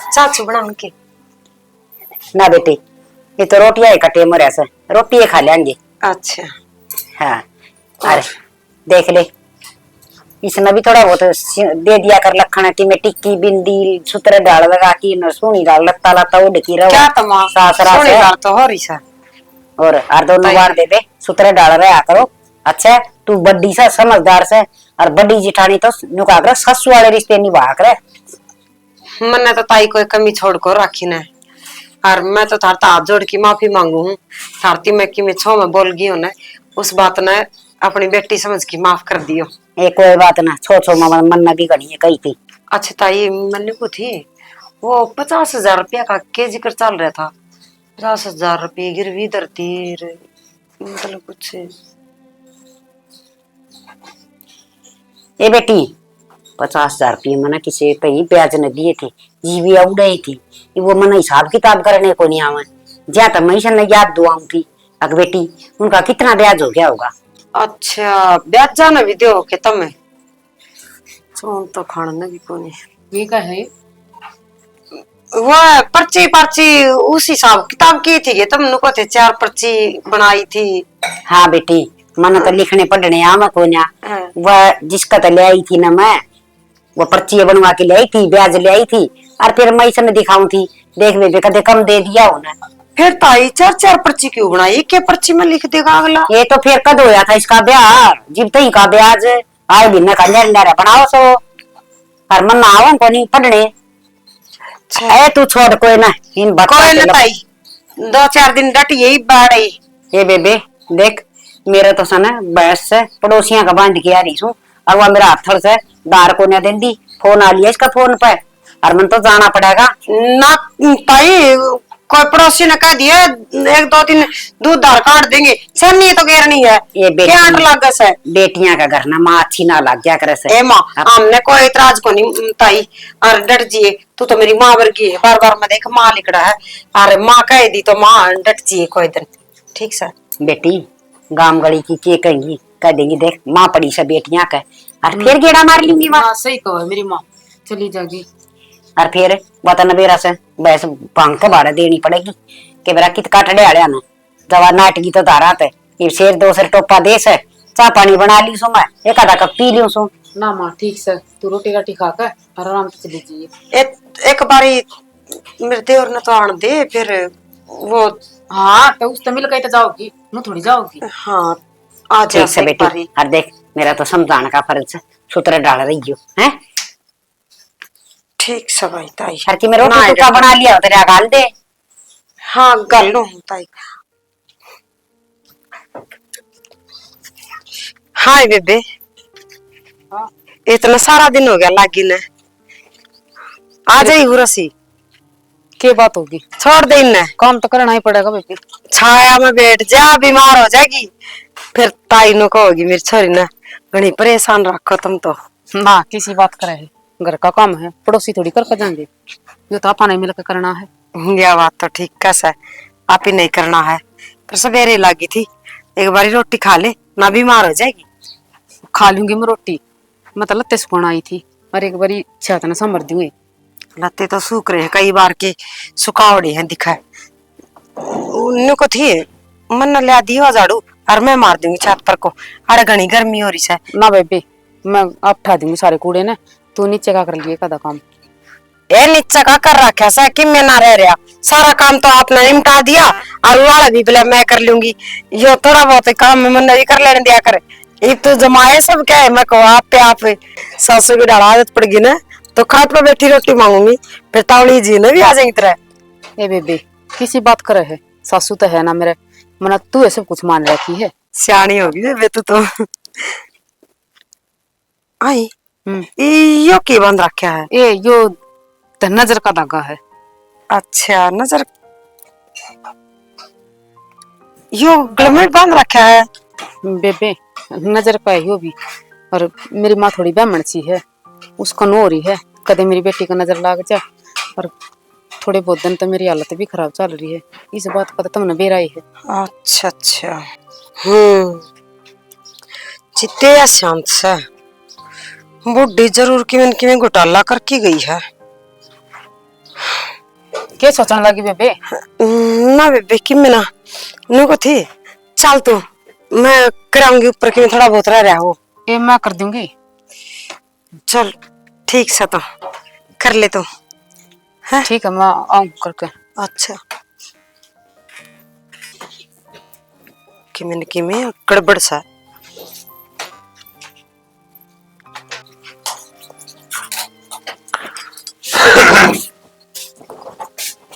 चाचू बनाऊं के? ना बेटी, ये तो रोटियां ही कटे मरे से, रोटी खा लेंगे। अच्छा। हाँ, अरे देख ले, इसने भी थोड़ा बहुत दे दिया कर लखन की, मैं टिक्की बिंदी सूत्र डाल लगा की न सोनी डाल लत्ता लत्ता उड़ की रहो क्या तमा सासरा सोनी से डाल तो हो रही सा। और हर दोनों बार दे दे सूत्र डाल रहा करो। अच्छा तू बड्डी से समझदार से, और बड्डी जिठानी तो नुका कर ससु वाले रिश्ते निभा कर। मैंने तो ताई कोई कमी छोड़ कर रखी न, और मैं तो थारता हाथ जोड़ की माफी मांगू हूँ। थारती मैं कि मैं छो में बोल गई हूँ न, उस बात ने अपनी बेटी समझ की माफ कर दियो। ये कोई बात ना, छो छो मन की गणी है कही थी। अच्छा ताई मैंने को थी वो 50,000 रुपया का के जिक्र चल रहा था। 50,000 रुपये गिरवी धरती मतलब कुछ। ए बेटी 50,000 रुपये मैंने किसी कहीं ब्याज न दिए थे, जीविया उड़ाई थी, वो मैंने हिसाब किताब करने को नहीं आवा, ज्या तो मैं ने याद दुआऊं थी। अग बेटी उनका कितना ब्याज हो गया होगा? अच्छा ब्याज जाना भी दो के तमें सोन तो खाना भी कोनी। ये का है? वो पर्ची पर्ची उस हिसाब किताब की थी, तुम को थे 4 पर्ची बनाई थी। हाँ बेटी मन तो लिखने पढ़ने आवा को ना, हाँ। वह जिसका तो ले आई थी ना मैं, वो पर्ची बनवा के ले आई थी, ब्याज ले आई थी, और फिर मैं इसे दिखाऊं थी, देख बेबे कदे कम दे दिया हो ना। फिर ताई 4 पर्ची क्यों बनाई? क्या पर्ची में लिख देगा अगला? ये तो फिर कद होया था इसका ब्याह, जिब तई का ब्याज आए दिन का नेरा बनाओ सो, पर मन ना आवो को नहीं पढ़ने। ए तू छोड़ कोई ना इन बात कोई ना ताई, 2-4 दिन डट यही बाड़ी। ये बेबे देख, मेरा तो सन बस से पड़ोसियां का बांध के आ रही हूँ, और वह मेरा हाथ से दार को न देंदी, फोन आ लिया इसका फोन पे, और मन तो जाना पड़ेगा ना ताई, कोई पड़ोसी ने कह दिया 1-2 दिन दूध दार काट देंगे, सन्नी तो घेर नहीं है। ये क्या आंट लग से बेटियां का घर ना माँ अच्छी ना लग गया करे से। ए माँ हमने कोई इतराज को नहीं ताई, और डट जिए, तू तो मेरी माँ वर्गी है, बार बार मैं देख माँ लिखड़ा है, अरे माँ कह दी तो माँ डट जिए कोई दिन। ठीक सर बेटी गांव गली की के कहेंगी, कह देंगी देख माँ पड़ी से बेटियां का, और फिर गेड़ा मार लूंगी वहां। हाँ सही कहो मेरी माँ, चली जाएगी। और फिर वतन बेरा से बस भांग के भाड़ा देनी पड़ेगी कि बेरा कित काट डालिया ना, जवा नाटकी तो धारा थे, ये शेर 2 सेर टोपा दे से चाह पानी बना ली सो, मैं एक आधा कप पी लियो सो। ना माँ ठीक से, तू रोटी राटी खा कर आराम से चली जाइए। एक बारी मेरे देवर ने तो आन दे, फिर वो हाँ तो उस मिल गई तो जाओगी, मैं थोड़ी जाओगी। हाँ आ जा ठीक से बेटी, और देख मेरा तो समझाने का फर्ज है, सूत्र डाल रही हो हैं। ठीक से भाई ताई, हर की मैं रोटी टुका बना लिया हो तेरे गाल दे। हाँ गल लो ताई। हाय बेबे, इतना सारा दिन हो गया लागी ने, आ जाई हुरसी। क्या बात होगी? छोड़ दे इन्हें, काम तो करना ही पड़ेगा बेबी। छाया में बैठ जा, बीमार हो जाएगी फिर ताई नो कहोगी मेरी छोरी ने घनी परेशान रखो तुम तो। ना किसी बात करे है, घर का काम है, पड़ोसी थोड़ी कर जाएंगे, जो तो आपा नहीं मिलकर करना है। यह बात तो ठीक कैसा आप ही नहीं करना है, पर सवेरे लागी थी, एक बारी रोटी खा ले ना बीमार हो जाएगी। खा लूंगी मैं रोटी, मतलब लत्ते सुकून आई थी, और एक बारी छत न संभर दूंगी। लत्ते तो सूख रहे हैं, कई बार के सुखावड़े हैं दिखा उनको थी, मन न लिया दियो झाड़ू और मैं मार दूंगी छत पर को, अरे घनी गर्मी हो रही है। ना बेबी मैं अब उठा दूंगी सारे कूड़े ने, तू नीचे का कर लिए कदा काम। ए नीचे का कर रखा सा कि मैं ना रह रहा, सारा काम तो आपने निपटा दिया, और वाला भी बोले मैं कर लूंगी, यो थोड़ा बहुत काम में मन भी कर लेने दिया करे। ये तो जमाए सब क्या है, मैं को आप पे आप सासू की डाल आदत पड़ गई ना, तो खाट पर बैठी रोटी मांगूंगी, फिर तावड़ी जी ने भी आ जाएंगी तरह। ए बेबी किसी बात करे है, सासू तो है ना मेरे, मना तू ये सब कुछ मान रखी है। सियानी होगी बेबे तू तो। आई यो की बंद रखा है? ए यो तो नजर का धागा है। अच्छा नजर, यो गले में बांध रखा है बेबे, नजर का है यो भी, और मेरी माँ थोड़ी ब्राह्मण सी है, उसका नो हो रही है, कदे मेरी बेटी का नजर लाग जा, और थोड़े बहुत दिन तो मेरी हालत भी खराब चल रही है, इस बात का तो तुमने बेराई है। अच्छा अच्छा चित्ते या शांत से बुढ़ी जरूर कि घोटाला करके गई है। क्या सोचने लगी बेबे? ना बेबे कि मैं ना नुको थी चल तू मैं कराऊंगी ऊपर की थोड़ा बहुत रह रहा हो। ये मैं कर दूंगी। चल ठीक से तो कर ले तू है। ठीक है, मैं आऊं करके। अच्छा कि मैं गड़बड़ सा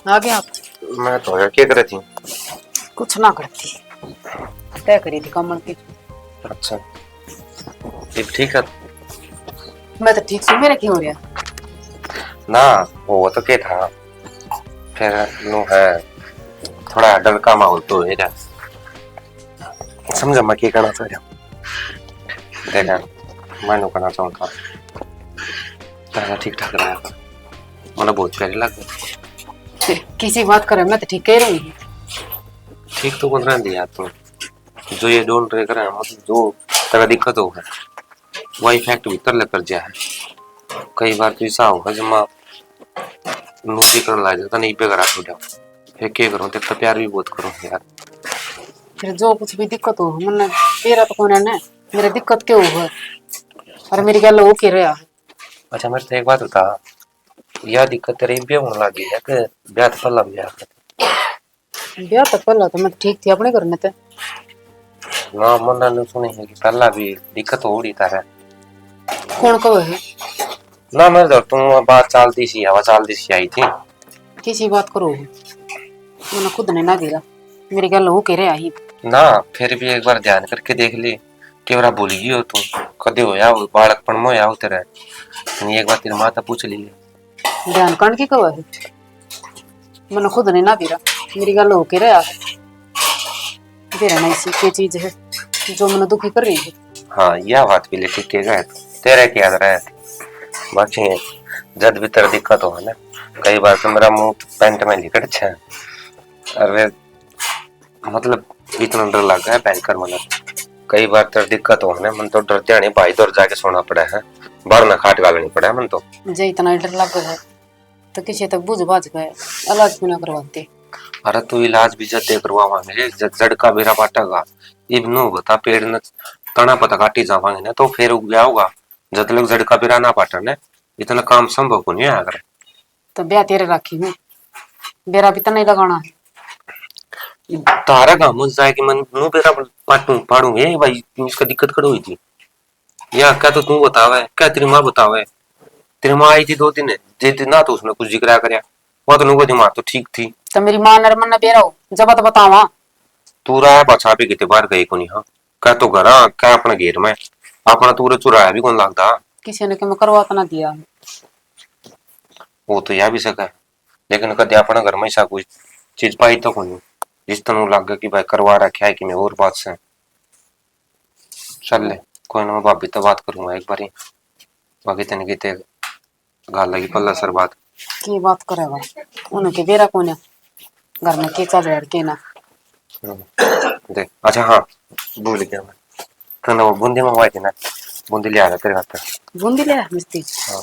आ गए आप? मैं तो यार क्या कर रही थी? कुछ ना करती, तय करी थी कमर की। अच्छा ये ठीक है मैं तो ठीक से, मेरा क्यों हो रहा? ना, वो तो क्या था फिर नो है थोड़ा डर का माहौल तो है क्या समझा मैं क्या करना चाह रहा हूँ। देखा मैं नो करना चाहूँगा पहला ठीक ठाक रहा मैंने बहुत प्यारी लग किसी बात करे, मैं तो ठीक कह रही हूँ। ठीक तो बन रहा दिया तो जो ये डोंट ट्रे कर मतलब जो तेरा दिक्कत होगा वो इफेक्ट भीतर लेकर जा है। कई बार तो ऐसा होगा जब मैं नौकरी करने लग जाता नहीं पे करा छोड़ा फिर क्या करूँ तेरे तो प्यार भी बहुत करूँ यार। फिर जो कुछ भी दिक्कत हो मन तेरा तो कौन है ना, मेरा दिक्कत क्यों हो और मेरी गल हो के रहा। अच्छा मेरे से एक बात बता यह दिक्कत तेरी भी होने लगी है कि ब्याह तो पहला ब्याह तो पहला तो मैं ठीक थी अपने घर में तो ना मन ने सुनी है कि पहला भी दिक्कत हो रही तारा कौन कहो है? ना मेरे तो तुम बात चलती सी हवा चलती सी आई थी। किसी बात करो मैंने खुद ने ना दिया, मेरी गल हो के रहा ही। ना फिर भी एक बार ध्यान करके देख ली कि बरा भूल गई हो तुम कदे होया हो बालकपन में होया हो तेरा एक बार तेरी माता पूछ ली ध्यान कण की कहो है? मैंने खुद ने ना दिया, मेरी गल हो के रहा तेरा नहीं सी क्या चीज है जो मैंने दुखी कर रही है। हाँ यह बात भी ले ठीक है तेरे क्या याद रहा बाकी जब भी तेरा दिक्कत हो ना कई बार तो मेरा मुंह पैंट में लिकड़ छे अरे मतलब इतना डर लग गया भयंकर मतलब कई बार तेरा दिक्कत हो ना मन तो डर जाने भाई दूर जाके सोना पड़ा है बार ना खाट गालनी पड़ा है मन तो मुझे इतना डर लग गया तो किसी तक बुझ बाझ गए इलाज क्यों ना करवाते। अरे तू इलाज भी जब करवावांगे जड़का बेरा बाटेगा इब नो बता पेड़ न तना पता काटी जावांगे ना तो फिर उग गया होगा जब तक जड़का बेरा ना पाटने इतना काम संभव को नहीं आगर। तो ब्याह तेरे राखी में बेरा भी तो नहीं लगाना है। तारा काम हो जाए कि मन नो बेरा पाड़ू ये भाई इसका दिक्कत करो हुई थी या क्या तो तू बतावे क्या तेरी माँ बतावे तेरी माँ आई थी 2 दिन जे दिन ना तो उसने कुछ जिक्र करया वो तो नुको दिमाग तो ठीक थी तो मेरी मां नरमन ने बेरा हो जब तो बतावा तू रहा बचा भी कितने बार गई को नहीं हाँ क्या तो घर क्या अपना घेर में अपना तूरे चुराया भी कौन लगता किसी ने मैं करवा तो ना दिया। वो तो यह भी सका लेकिन कदे अपना घर में ऐसा कोई चीज पाई तो कौन जिस तरह लग गया कि भाई करवा रखा है कि मैं और बात से चल ले कोई ना मैं भाभी तो बात करूंगा एक बारी बाकी तेने की गाल लगी पल्ला सर बात की बात करेगा उनके बेरा कौन है घर में के चल रहा के ना देख। अच्छा हाँ भूल गया मैं तो वो बूंदी मंगवाई थी ना बूंदी ले आया तेरे हाथ बूंदी ले मिस्त्री हाँ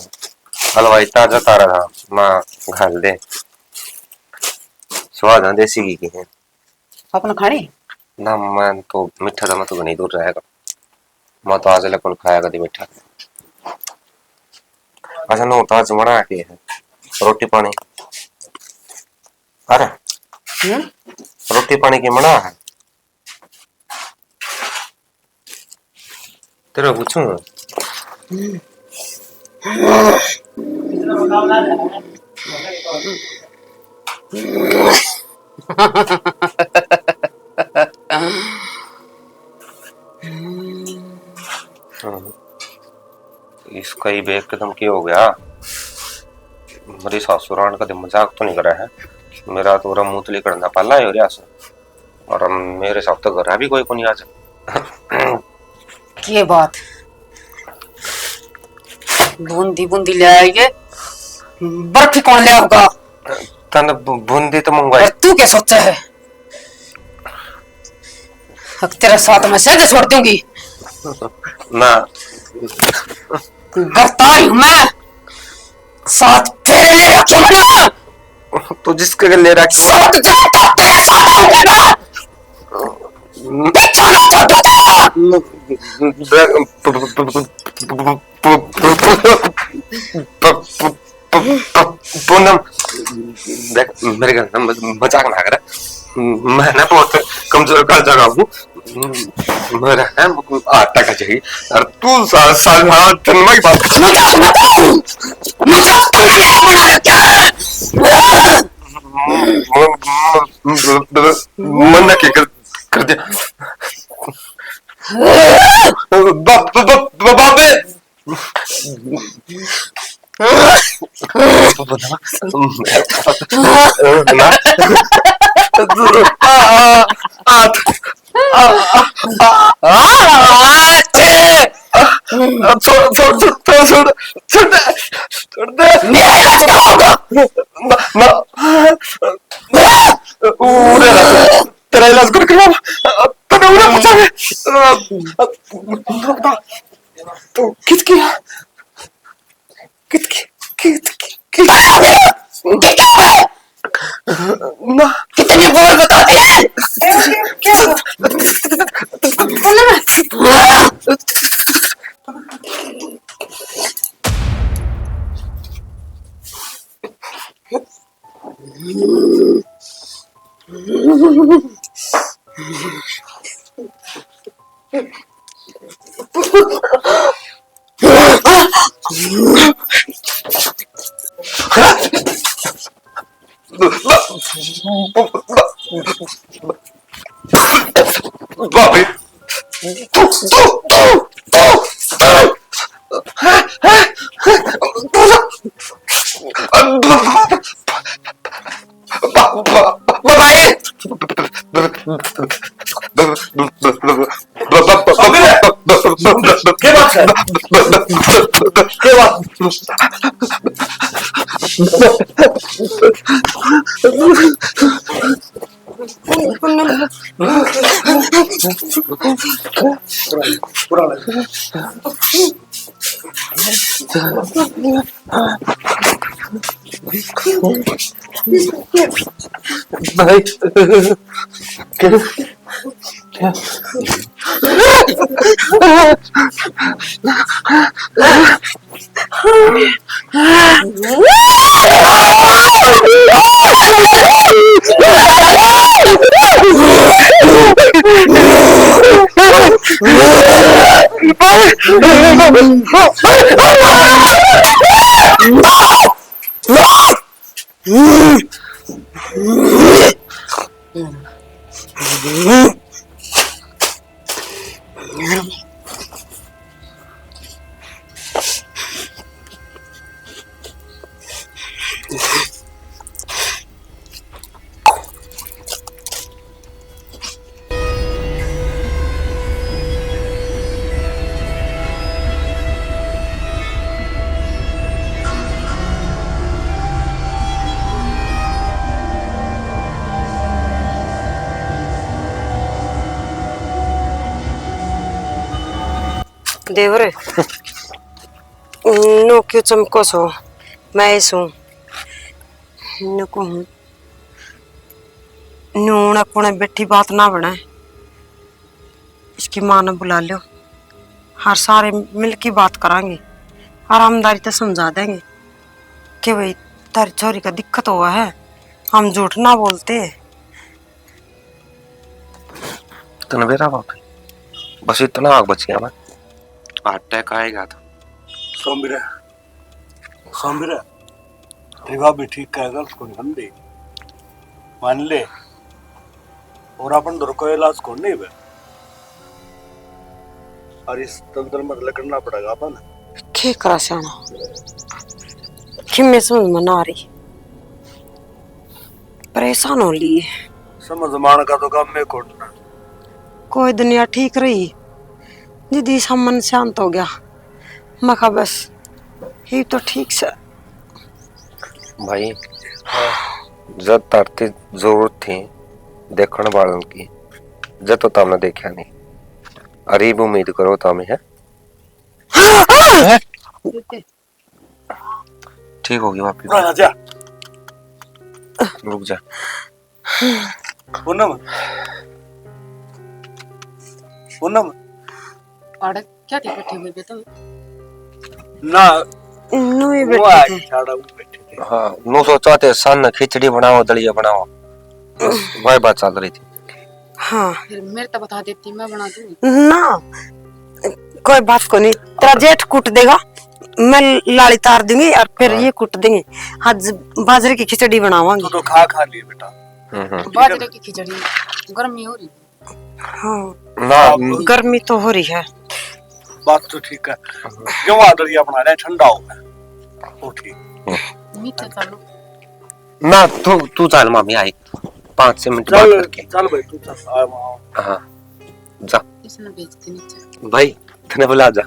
हलवाई ताजा तारा था माँ घाल दे स्वाद है देसी घी की है अपना खाने ना मैं तो मीठा था मैं तो नहीं दूर रहेगा मैं तो आज लेकर खाया कभी मीठा। अच्छा नो तो आज बना के है रोटी पानी अरे रोटी पानी की मना है तेरे पूछूं इसका ही बेग कदम क्या हो गया मेरी सासुरान का मजाक तो नहीं करा है मेरा तो रम मुतली करना पाला है और और मेरे साथ तो घर भी कोई को नहीं आज ये बात बूंदी बूंदी ले आएंगे बर्फी कौन ले होगा तन बूंदी तो मंगवाई तू क्या सोचा है तेरे साथ मैं सहज छोड़ दूंगी ना गिरफ्तार हूं मैं साथ फेरे ले रखे मैंने तो जिसके गले रख पूनम देख मेरे घर में मजाक ना कर। मैं ना बहुत कमजोर का जगह हूँ। मेरा है आटा का चाहिए और तू साल जन्म की बात मन के कर दिया बाबे तेरा इलाज कर तने उन्हें पूछा तो किसकी किसकी कितनी बोल बताते हैं बाबे क्या बात है क्या बात देवर नो क्यों चमको सो मैं सू नको हूँ नूना कोने बैठी बात ना बने। इसकी माँ ने बुला लो हर सारे मिल की बात करांगे आरामदारी तो समझा देंगे कि भाई तारी छोरी का दिक्कत हुआ है हम झूठ ना बोलते। तने बेरा बाप बस इतना आग बच गया मैं अटैक आएगा तो सांबिरा तेरा भी ठीक कहेगा उसको निकल दे मान ले और अपन दर को इलाज कौन नहीं बे और इस दलदल में लगना पड़ेगा अपन क्या करा साना कि मैं समझ में ना आ रही परेशान हो ली समझ मान का तो काम में कोटना कोई दुनिया ठीक रही दीदी मन शांत हो गया मैं कहा बस ये तो ठीक से भाई जब तरती जरूरत थी देखने वालों की जब तो तुमने देखा नहीं अरीब उम्मीद करो तुम्हें है ठीक होगी वापस पुराना जा रुक जा। पूनम पूनम अरे क्या थी बैठे हुए बे तुम? ना नु ही वो बैठे आज थे। छाड़ा वो बैठे थे। हाँ नो सोचा थे सन खिचड़ी बनाओ दलिया बनाओ, वही बात चल रही थी। हाँ फिर मेरे तो बता देती, मैं बना दूं। ना कोई बात को नहीं, तेरा जेठ कूट देगा, मैं लाड़ी तार दूंगी और फिर ये कूट देंगे। आज बाजरे की खिचड़ी तू बनावांगी। तो खा लिए बेटा। बाजरे की खिचड़ी गर्मी हो रही। हाँ ना गर्मी तो हो रही है। बात तो ठीक है, क्यों दलिया बना रहे हैं, ठंडा होगा वो ठीक। मीठा चालू। ना तू चल मामी आई 5 मिनट बात चल करके। चल भाई तू चल आ वहाँ। हाँ जा इसने बेचती नीचे। भाई, तने बुला जा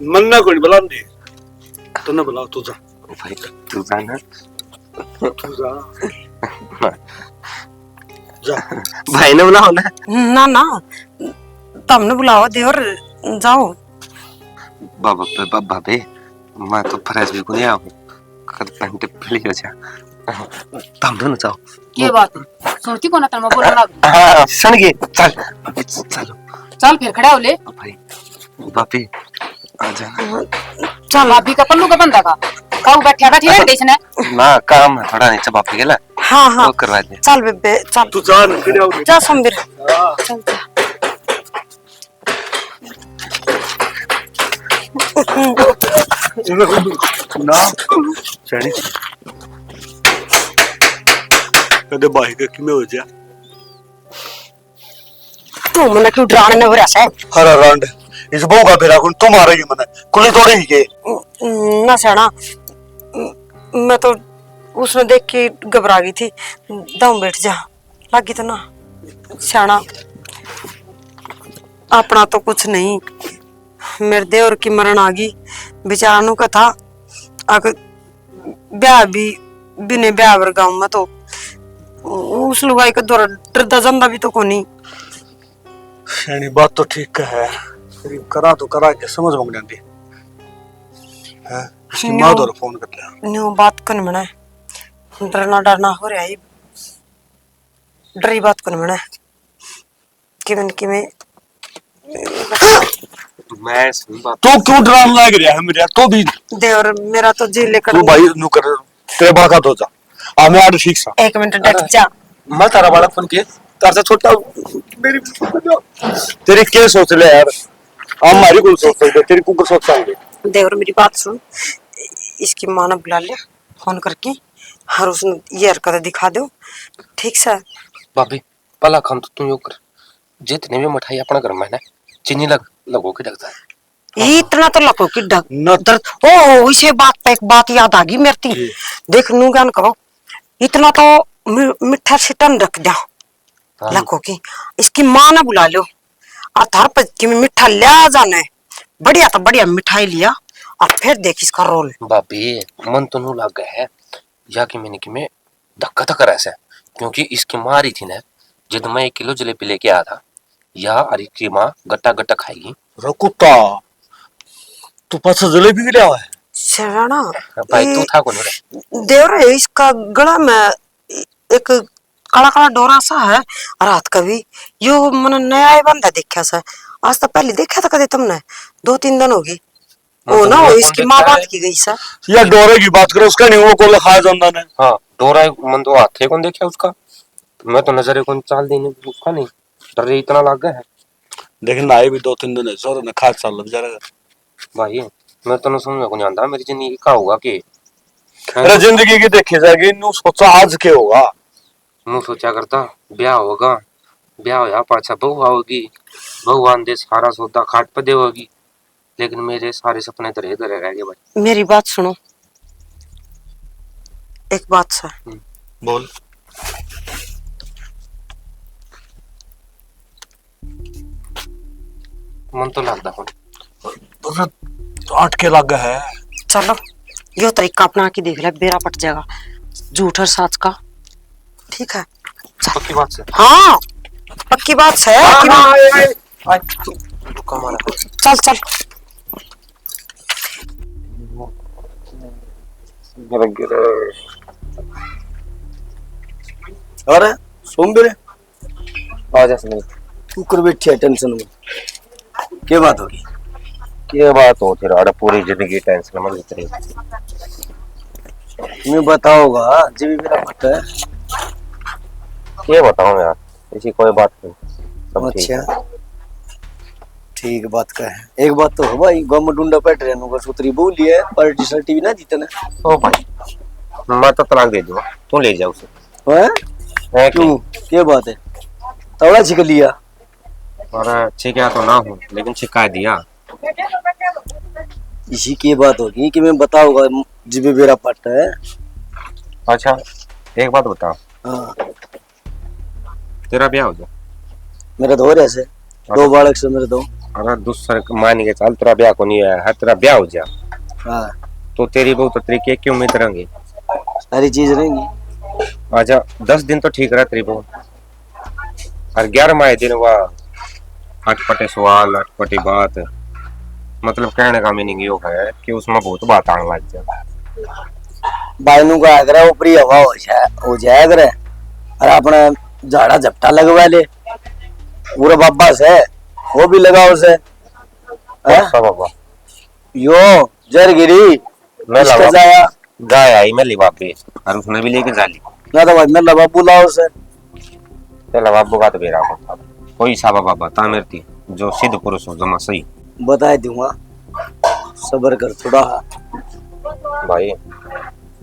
मन ना कोई बुला दे, तू ना बुला, तू जा भाई, तू जा ना तू जा जा। भाई ने बुलाओ ना। ना ना तुमने बुलाओ देवर, जाओ। बाबा भाभी, मैं तो फ्रेश भी को नहीं आऊँ, कद पैंट पहली हो जा, तुम दोनों जाओ। ये बात है सुनती को ना तन मैं बोलना लग। हाँ सुन गए, चल चलो चल फिर खड़ा हो ले। भाई भाभी आ जाना। चल भाभी का पल्लू का बंदा का काऊ बैठा बैठी रह इसने। ना काम है थोड़ा नीचे भाभी के ला हाँ हाँ वो करवा दे। चल बेबे चल, तू जा ना खड़े हो जा संबीर। चल जा। ना चढ़ी कदे बाही के किमे हो जा। तू मने क्यों डराने हो रहा है? हरा रांड इस बहू का फेरा कौन तुम आ रही मने कुली तोड़े ही के ना सना, मैं तो उसने देख के घबरा गई थी। दम बैठ जा, लगी तो ना सना, अपना तो कुछ नहीं, मेरे देवर की मरण आ गई बेचारा का था। अगर ब्याह भी बिने ब्याह वर गाँव में तो उस लुगाई का दौर डरदा जमदा भी तो को नहीं। यानी बात तो ठीक है, करा तो करा के समझ मंग जाती है। इसकी माँ दौर फोन कर लिया। न्यू बात कौन मना है, डरना हो रहा है, डरी बात कौन मना है कि मैं मैं सुन बात तू क्यों डराने लग रहा है मेरे, तो भी देवर मेरा तो जी लेकर तू भाई नु कर तेरे बाका तो जा आ मैं आड़ ठीक सा। 1 मिनट डट जा। मैं तारा वाला फोन के तार से छोटा मेरी तेरी क्या सोच ले यार, हम हमारी कुल सोच सकते तेरी कुल सोच सकते। देवर मेरी बात सुन, इसकी माँ ने बुला लिया फोन करके, हर उसने ये हरकत दिखा दो, ठीक से। भाभी पला काम तो तू यो कर, जितने भी मिठाई अपना घर में ना चीनी लगो के ढकता है। इतना तो लको की डर न दर्द। ओ इसे बात पे एक बात याद आ गई मेरी, देख नू ज्ञान करो, इतना तो मिठा सिटन रख दिया लको की, इसकी माँ ने बुला लो और थार पर की मिठा लिया जाना है, बढ़िया तो बढ़िया मिठाई लिया और फिर देख इसका रोल। भाभी मन तो नू लग गया है या कि मैंने कि मैं धक्का तो करा ऐसा, क्योंकि इसकी माँ रही थी ना, जब मैं 1 किलो जलेबी लेके आया था, या अरे की माँ गट्टा गट्टा खाएगी। रकुता तू पास जलेबी भी लिया है शरणा भाई तू था कौन रे? देवर है, इसका गला में एक काला काला डोरा सा है और हाथ का भी यो मन नया ही बंदा देखा सा, आज तक पहले देखा था कदे तुमने, 2-3 दिन हो गई। ओ ना हो इसकी माँ बात की गई सा। या डोरे की बात करो, उसका नहीं वो को लिखा जाता ने। हाँ डोरा मन तो हाथे कौन देखा उसका, मैं तो नजरे कौन चाल देने उसका नहीं डर इतना लग गया है। लेकिन आए भी 2-3 दिन है, जोर ने खा चल बेचारा। भाई मैं तो समझ को नहीं आता मेरी जिंदगी का होगा कि अरे जिंदगी की देखी जाएगी, नु सोचा आज के होगा। मैं सोचा करता ब्याह होगा, ब्याह होया पाछा बहू आओगी, बहू आंदे सारा सौदा खाट पे देगी, लेकिन मेरे सारे सपने धरे धरे रह गए भाई। मेरी बात सुनो, एक बात सा बोल। मन तो लगता हूँ 8 के लग है। चलो यो तरीका अपना के देख ले, बेरा पट जाएगा झूठ और सच का, ठीक है। पक्की बात से हाँ पक्की बात से रुका मारा। चल चल अरे सोम बेरे आ जा सुनील। तू कर बैठी है टेंशन में, क्या बात होगी? ये बात हो तेरा अरे पूरी जिंदगी टेंशन में गुजरी। तुम्हें बताओगा जी भी मेरा पता है। ये बताऊं यार, ऐसी कोई बात नहीं, सब ठीक है। अच्छा ठीक बात का है। एक बात तो है भाई, गाँव में डूंडा पैट रहे का सूत्री बोली है, पार्टी सर्टी भी ना जीते ना। ओ भाई मैं तो तलाक दे दूंगा, तू ले जा उसे। हैं? है क्यों, क्या बात है? तवड़ा छिक लिया? और छिका तो ना हो लेकिन छिका दिया। इसी की बात होगी कि मैं बताऊंगा जी भी मेरा पट है। अच्छा एक बात बता, हाँ तेरा ब्याह हो गया? मेरा दो ऐसे दो बालक से मेरे दो। अगर दूसरे मान के चल तेरा ब्याह को नहीं है, तेरा ब्याह हो जा हाँ तो तेरी बहू तो तरीके की उम्मीद रहेंगी, सारी चीज रहेंगी। अच्छा 10 दिन तो ठीक रहा तेरी बहू, और 11वां दिन वह अटपटे सवाल अटपटी बात, मतलब कहने का मीनिंग यो है कि उसमें बहुत बात आने लग जाए। बाइनू का आगरा ऊपरी हवा हो जाए करे और अपना झाड़ा झपटा लगवा ले। पूरा बाबा से वो भी लगाओ से सब बाबा यो जरगिरी मैं इसका लगा जाया गाय आई मैं लिबाबे और उसने भी लेके जा ली। ना तो भाई मैं लबा बुलाओ से। चल बाबू का तो बेरा होता कोई साबा बाबा ता मेरी थी जो सिद्ध पुरुष हो जमा सही। बता दूंगा, सबर कर थोड़ा। भाई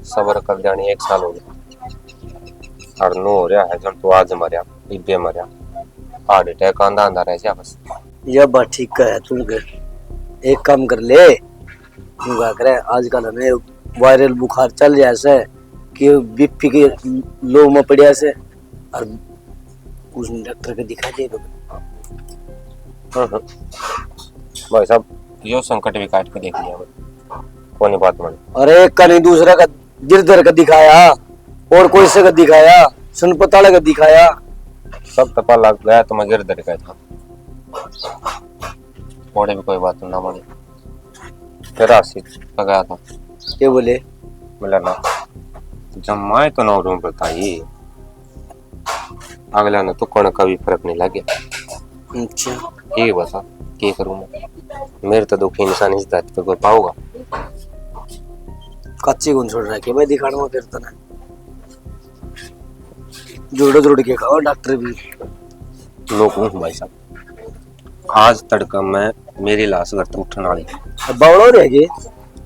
सबर कर जानी 1 साल हो गया और नो हो रहा है जब तू आज मरिया इब्बे मरिया हार्ट अटैक आंदा आंदा रह जा बस। यह बात ठीक का है। तुम के एक काम कर ले, तू क्या करे आजकल हमें वायरल बुखार चल जाए से कि बीपी के लो में पड़िया से और उस डॉक्टर के दिखा दे। भाई साहब यो संकट भी काट के देख लिया कोई बात नहीं। अरे एक का नहीं दूसरा का गिरधर का दिखाया और कोई से का दिखाया, सुनपताल का दिखाया। सब तपा लग गया तो मैं गिरधर का था थोड़े भी कोई बात ना मानी। फिर आसिफ का गया था क्या बोले? मिला ना जमाए तो 9 रूम बताइए अगला ने तो कोण का भी फर्क नहीं लगे। अच्छा ये बता क्या करूं मैं, मेरे तो दुखी इंसान इस दांत पे कोई पाऊंगा। कच्चे गुण छोड़ रहा है भाई दिखाने में फिर तो ना जोड़ के खाओ डॉक्टर भी लोग हूँ भाई साहब। आज तड़का मैं मेरी लाश घर तो उठने वाली अब बावड़ो रहेगी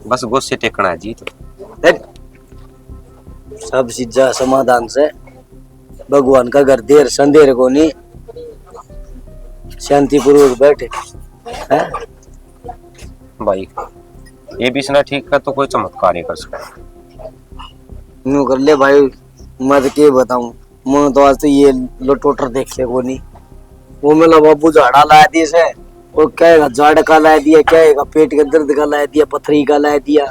बस गुस्से टेकना है जी तो सब चीजा समाधान से भगवान का घर देर संदेर को नहीं शांति पूर्वक बैठे है। भाई ये भी सुना ठीक है तो कोई चमत्कार ही कर सकता यूं कर ले भाई। मैं तो क्या बताऊं, मैं तो आज तो ये लोटोटर देख ले को नहीं। वो मेरा बाबू झाड़ा ला दिए से और क्या झाड़ का ला दिया, क्या पेट के दर्द का ला दिया, पथरी का ला दिया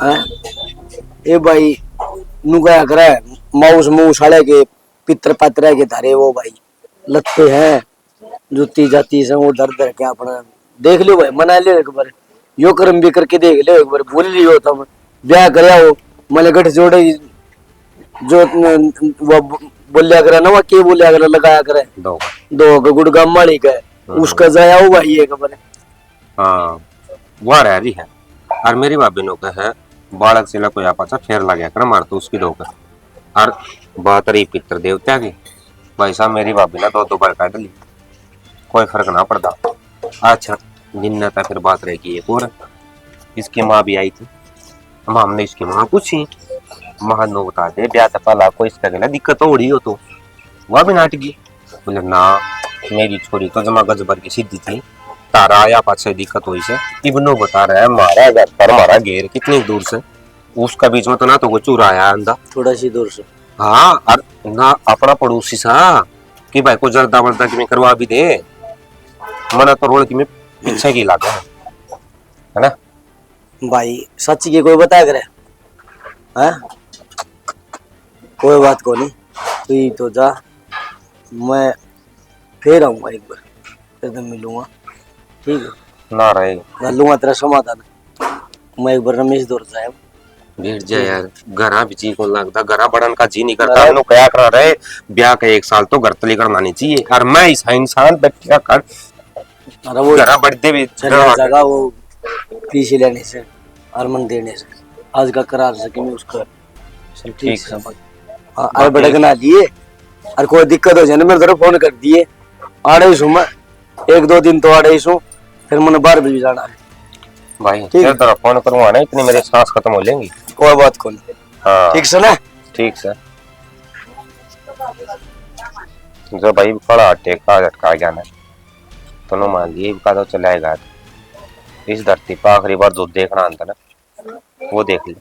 है। ए भाई नू क्या करे माउस मुंह साले के पितर पत्र के धारे वो भाई लगते हैं जुती जाती से वो दर दर के अपना देख लियो भाई, मना लियो एक बार, यो कर्म भी करके देख लियो एक बार। भूल लियो तब ब्याह करया हो मले गठ जोड़े जो वो बोलिया करे ना, वो के बोलिया करे लगाया करे दो गुड़गाम माली का उसका जाया हो भाई एक बार। हाँ वह रह रही है और मेरी भाभी नो का है बालक से कोई आपा फेर लगे कर मार तो उसकी दो और बात रही पितर देवता की। भाई साहब मेरी भाभी ना 2 बार काट ली कोई फर्क ना पड़ता। अच्छा दिन था फिर बात रहेगी एक और, इसकी माँ भी आई थी, हमने इसकी माँ पूछी माँ नो बता दे ब्याह से पहला कोई इसका गला दिक्कत हो रही हो तो वह भी नाटकी बोले ना मेरी छोरी तो जमा गज भर की सीधी थी तारा आया पाछे दिक्कत हुई से इब्नो बता रहा है मारा घर पर मारा घेर कितनी दूर से उसका बीच में तो ना तो वो चूरा आया अंधा थोड़ा सी दूर से। हाँ और ना अपना पड़ोसी सा कि भाई को जर्दा वर्दा की मैं करवा भी दे मना तो रोड की मैं पीछे की लागा है ना भाई सच्ची की कोई बता करे है? कोई बात को नहीं तू तो जा, मैं फिर आऊंगा एक बार फिर तो मिलूंगा ठीक है ना रहे कर लूंगा तेरा समाधान। मैं एक बार रमेश दौर जाए बैठ जा यार, घरा भी जी को लगता, घरा बढ़न का जी नहीं करता। नो क्या करा रहे, ब्याह का 1 साल तो घर तली करना नहीं चाहिए। और मैं ऐसा इंसान बैठा कर अरे वो घरा बढ़ते भी चला जाएगा वो पीछे लेने से और मन देने से आज का करार सके मैं उसका चल ठीक है। अरे भड़कना दिए और कोई दिक्कत हो जाए ना मेरे तरफ फोन कर दिए। आड़े सू मैं 1-2 दिन तो आड़े सू, फिर मैंने बाहर भी जाना है भाई। ठीक। तेरे तरफ फोन करूंगा ना, इतनी मेरी सांस खत्म हो लेंगी। कोई बात को नहीं। हाँ ठीक से ना। ठीक से जो भाई बड़ा टेका झटका गया ना तो नो मान लिए का तो चलाएगा। इस धरती पर आखिरी बार जो देखना आता ना वो देख ले।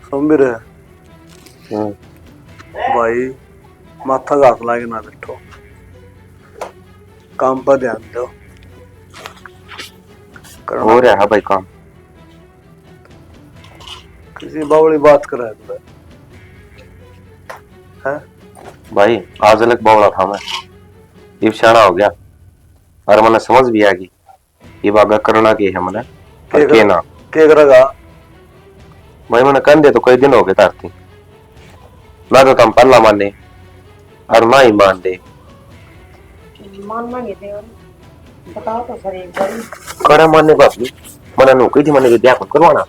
समझ रहे भाई, माथा घात लागे ना बैठो, काम पर ध्यान दो। हो रहा है भाई काम। किसी बावली बात कर रहा है हैं? भाई आज अलग बावड़ा था मैं, ये शाना हो गया और मैंने समझ भी आ गई ये बागा करना की है मैंने के ना के करेगा भाई। मैंने कह दे तो कई दिन हो गए तारती ना तो तुम पल्ला माने और ना ही मान दे। मान मांगे थे और बताओ तो सर एक बार करे मानने बाबू मैंने नौकरी थी, मैंने विद्या करवाना,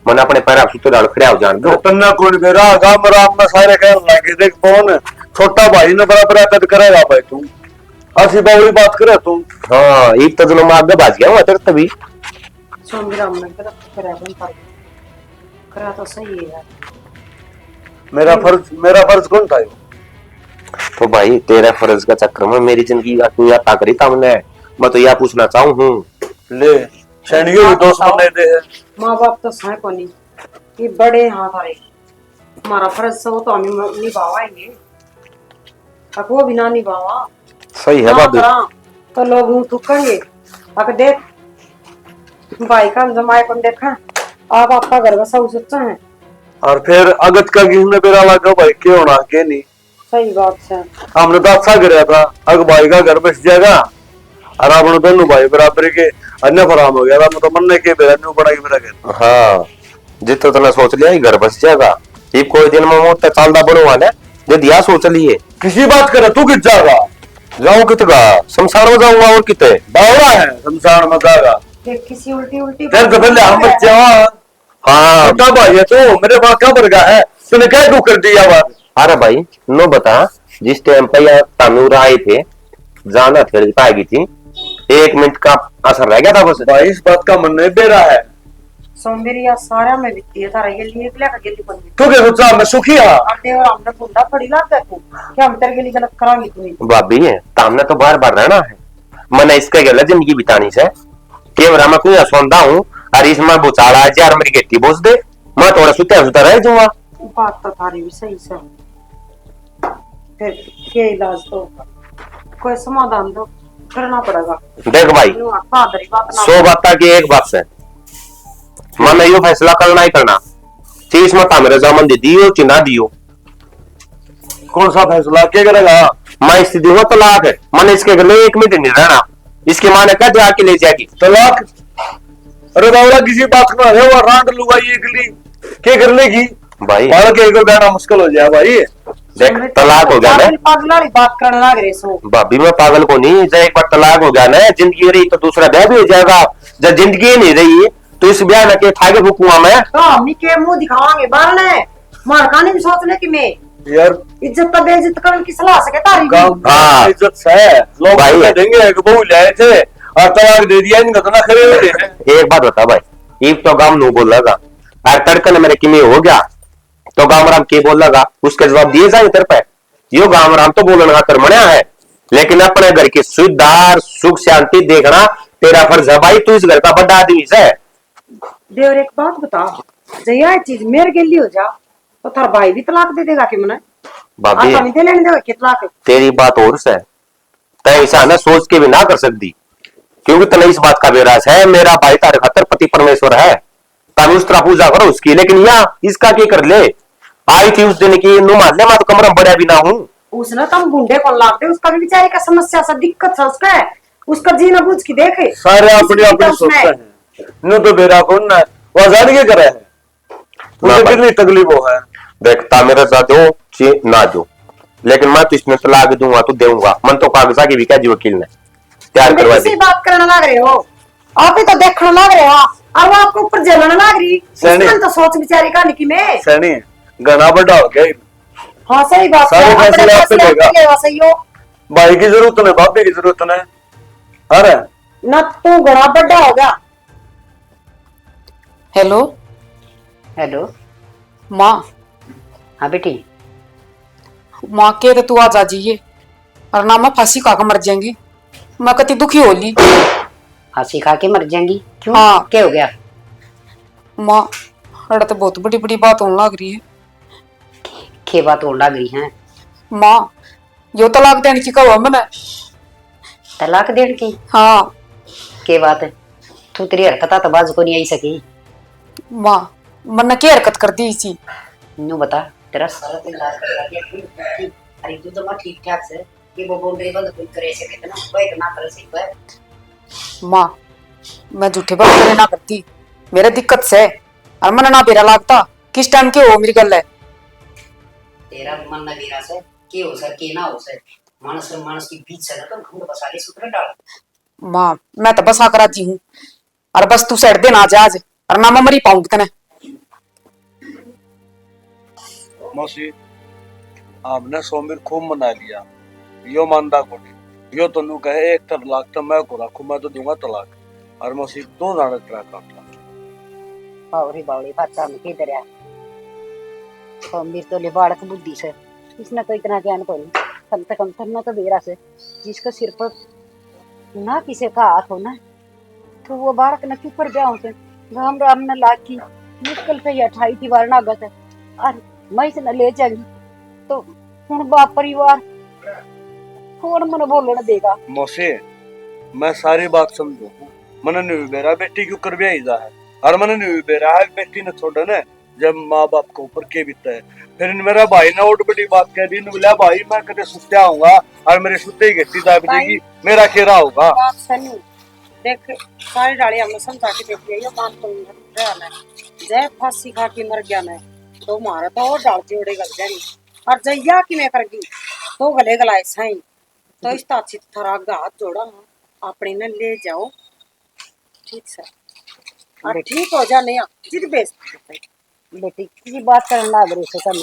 मैंने अपने पैर सुते डाल खड़े हो जान दो। तन्ना कौन कह रहा गांव राम में सारे कहने लगे देख कौन छोटा भाई ने बराबर कद करेगा भाई तू ऐसी बावली बात करे तू। हाँ एक तो दोनों आगे बाज गया हुआ तेरे तभी। सोमराम ने करा तो सही है यार। मेरा फर्ज कौन था यो? तो भाई तेरे फर्ज का चक्कर में मेरी जिंदगी का तू या करी था मैं तो यह पूछना चाहूँ हूँ। ले सैनियों भी दोस्त बने थे। माँ बाप तो सह को नहीं, ये बड़े हाथ आ रहे, हमारा फर्ज से वो तो हमें निभावाएंगे, अब वो बिना निभावा सही है ना बाबू। करा तो लोग मुंह थूकेंगे। अब देख भाई का जमाए को देखा आप आपका घर बसा सच्चा है। और फिर अगत का किसी ने बेरा लगा भाई के होना के नहीं। सही बात है। हमने तो अच्छा कराया था अग भाई का घर बस जाएगा और आपने दोनों भाई बराबर के अन्य फराम हो गया था। मैं तो मन ने के बेरा न्यू बना के मेरा घर। हाँ जितो तूने सोच लिया ही घर बस जाएगा, ये कोई दिन में मोट चालदा बनो वाले जे दिया सोच लिए। किसी बात करे तू कित जाएगा? जाऊं कितगा संसार में जाऊंगा और किते बावड़ा है संसार में जाएगा। देख किसी उल्टी उल्टी तेरे तो पहले हम बच्चे हाँ छोटा भाई है तो मेरे पास क्या बरगा है तूने क्या तू कर दिया बात। अरे भाई नो बता जिस टाइम पे यार तनूर आए थे जाना थे पाएगी थी 1 मिनट का असर रह गया था बस। भाई इस बात का मन नहीं दे रहा है। सौंदर्य सारा में बिकती है तारा ये लिए के लिए गेली बंदी तू क्या सोचा मैं सुखी हाँ? आते और हमने बुंदा पड़ी लाग तू क्या हम तेरे के लिए गलत करांगे तू भाभी है तामने तो बार बार रहना है, मैंने इसके गलत जिंदगी बितानी से कैमरा में कोई सौंदा हूँ और इसमें बुचाड़ा यार मेरी गेटी बोझ दे मैं थोड़ा सुता सुता रह जाऊंगा। बात तो थारी भी सही से, फिर के इलाज तो कोई समाधान तो करना पड़ेगा। देख भाई फादरी बात ना 100 बात की एक बात से मैंने यो फैसला करना ही करना चीज मत मेरे जमन दे दियो चिन्हा दियो। कौन सा फैसला क्या करेगा? मैं स्थिति हुआ तलाक है, मैंने इसके गले 1 मिनट नहीं रहना। इसकी माँ ने कहा जा के ले जाएगी तलाक? अरे बावड़ा किसी बात को है वो रांड लुगाई एकली क्या कर लेगी भाई। बाल के एक बैठना मुश्किल हो जाए भाई। देख तलाक हो गया ना पागलारी बात करने लग रहे सो भाभी मैं पागल को नहीं, जब एक बार तलाक हो गया ना जिंदगी रही तो दूसरा ब्याह भी हो जाएगा। जब जिंदगी नहीं रही तो इस ब्याह के थागे फूकूंगा मैं तो हम के मुंह दिखावांगे बाल ने मार कानी भी सोच ले कि मैं यार इज्जत का बेइज्जत करने की सलाह सके तारी गाँव हाँ। इज्जत से है लोग भाई। भाई देंगे कि बहू लाए थे और तलाक दे दिया इनका तो ना खड़े हुए हैं। एक बात बता भाई, एक तो गांव नू बोल लगा और तड़कन मेरे किमी हो गया तो गांव राम के बोल लगा उसके जवाब दिए जाए तेरे पे। यो गांव राम तो बोलने का कर्मण्या है लेकिन अपने घर की सुधार सुख शांति देखना तेरा फर्ज है भाई। तू इस घर का बड़ा आदमी है। देवर एक बात बता जया चीज मेरे गेली हो जा तो थार भाई भी तलाक दे देगा कि मने भाभी आता नहीं दे लेने देगा कितना के तेरी बात और से तय ऐसा ना सोच के भी ना कर सकती क्योंकि तने इस बात का बेरास है मेरा भाई तारे खातर पति परमेश्वर है तब उस तरह पूजा करो उसकी। लेकिन या इसका क्या कर ले आई थी उस दिन की नु मान ले मैं तो कमरा बड़ा भी ना हूँ। उसने तुम गुंडे को लाग दे उसका भी बेचारे का समस्या सा दिक्कत सा उसका है उसका जीना बुझ की देखे। सारे अपनी अपनी सोचते हैं। नो तो बेरा कौन ना वो जान के करे है मुझे कितनी तकलीफ हो है। देखता मेरे साथ हो ची ना जो, लेकिन मैं तो इसमें तलाक दूंगा तो दूंगा। मन तो कागजा की भी क्या जी वकील ने तैयार करवा दी। बात करने लग रहे हो आप ही तो देखने लग रहे हो और वो आपको ऊपर जलने लग रही। उसमें तो सोच बिचारी का निकी में सैनी घना बड़ा हो गया। हाँ सही बात है। सारे फैसले आप पे लेगा। सही हो भाई की जरूरत नहीं भाभी की जरूरत नहीं। अरे ना तू घना बड़ा हो गया। हेलो हेलो माँ। हाँ बेटी माँ के तो तू आज आ जाइए और ना मैं फांसी खा मर जाएंगी। मैं कति दुखी होली। फांसी खा के मर जाएंगी क्यों? हाँ। क्या हो गया? माँ अरे तो बहुत बड़ी बड़ी बात होने लग रही है। क्या बात हो लग रही है? माँ यो तलाक देने की कहो मैंने। तलाक देने की? हाँ क्या बात है? तू तेरी हरकत तो बाज को नहीं आई सकी। माँ मैंने क्या हरकत कर दी इसी। न्यू बता तेरा सारा दिन इलाज करवा दिया। अरे तू तो ठीक ठाक से ये वो बोल रही बंद कोई करे से कितना कोई ना करे से पर माँ मैं झूठे बात ना करती मेरे दिक्कत से और मन ना बेरा लागता किस टाइम के हो मेरी गल है। तेरा मन ना बेरा से के हो सर के ना हो सर मानस की बीच से ना तो ढूंढ बसाले सूत्र डाल। माँ मैं तो बस आकर राजी हूँ और बस तू सेट देना आज और ना मैं मरी पाऊंगी तने। मौसी आपने सोमिर खूब मना लिया यो मानदा को यो तो नु कहे एक तलाक तो मैं को रखू मैं तो दूंगा तलाक और मौसी दो जाने तलाक काटला। बावरी बात में की दरिया सोमिर तो ले बाड़क बुद्धि से इसने तो इतना ज्ञान को नहीं कम से कम करना तो बेरा से जिसका सिर पर ना किसी का हाथ हो ना तो वो बाड़क न क्यों पर ब्याह से राम राम न लाग की मुश्किल से 28 की बार ना गत है और मैं से न ले जाएगी तो हुन बाप परिवार कौन मन बोलने देगा। मौसी मैं सारी बात समझू मन ने बेरा बेटी क्यों कर ब्याह जा है और मन ने बेरा है बेटी ने छोड़ा ना जब माँ बाप के ऊपर के बीता है फिर मेरा भाई ने और बड़ी बात कह दी बोला भाई मैं कदे सुत्या आऊंगा और मेरे सुत्ते ही घट्टी दाब देगी मेरा केरा होगा। देख सारी डाली हमने समझा के देख लिया ये मान तो रहना जय फांसी खा के मर गया मैं तो मारा तो और डाल जोड़े गल जानी और जैया कि मैं करगी तो गले गलाए साई तो इस ताची थरा हाथ जोड़ा अपने ने ले जाओ ठीक से और ठीक हो जाने जिद बेस बेटी की बात करने लग रही से कम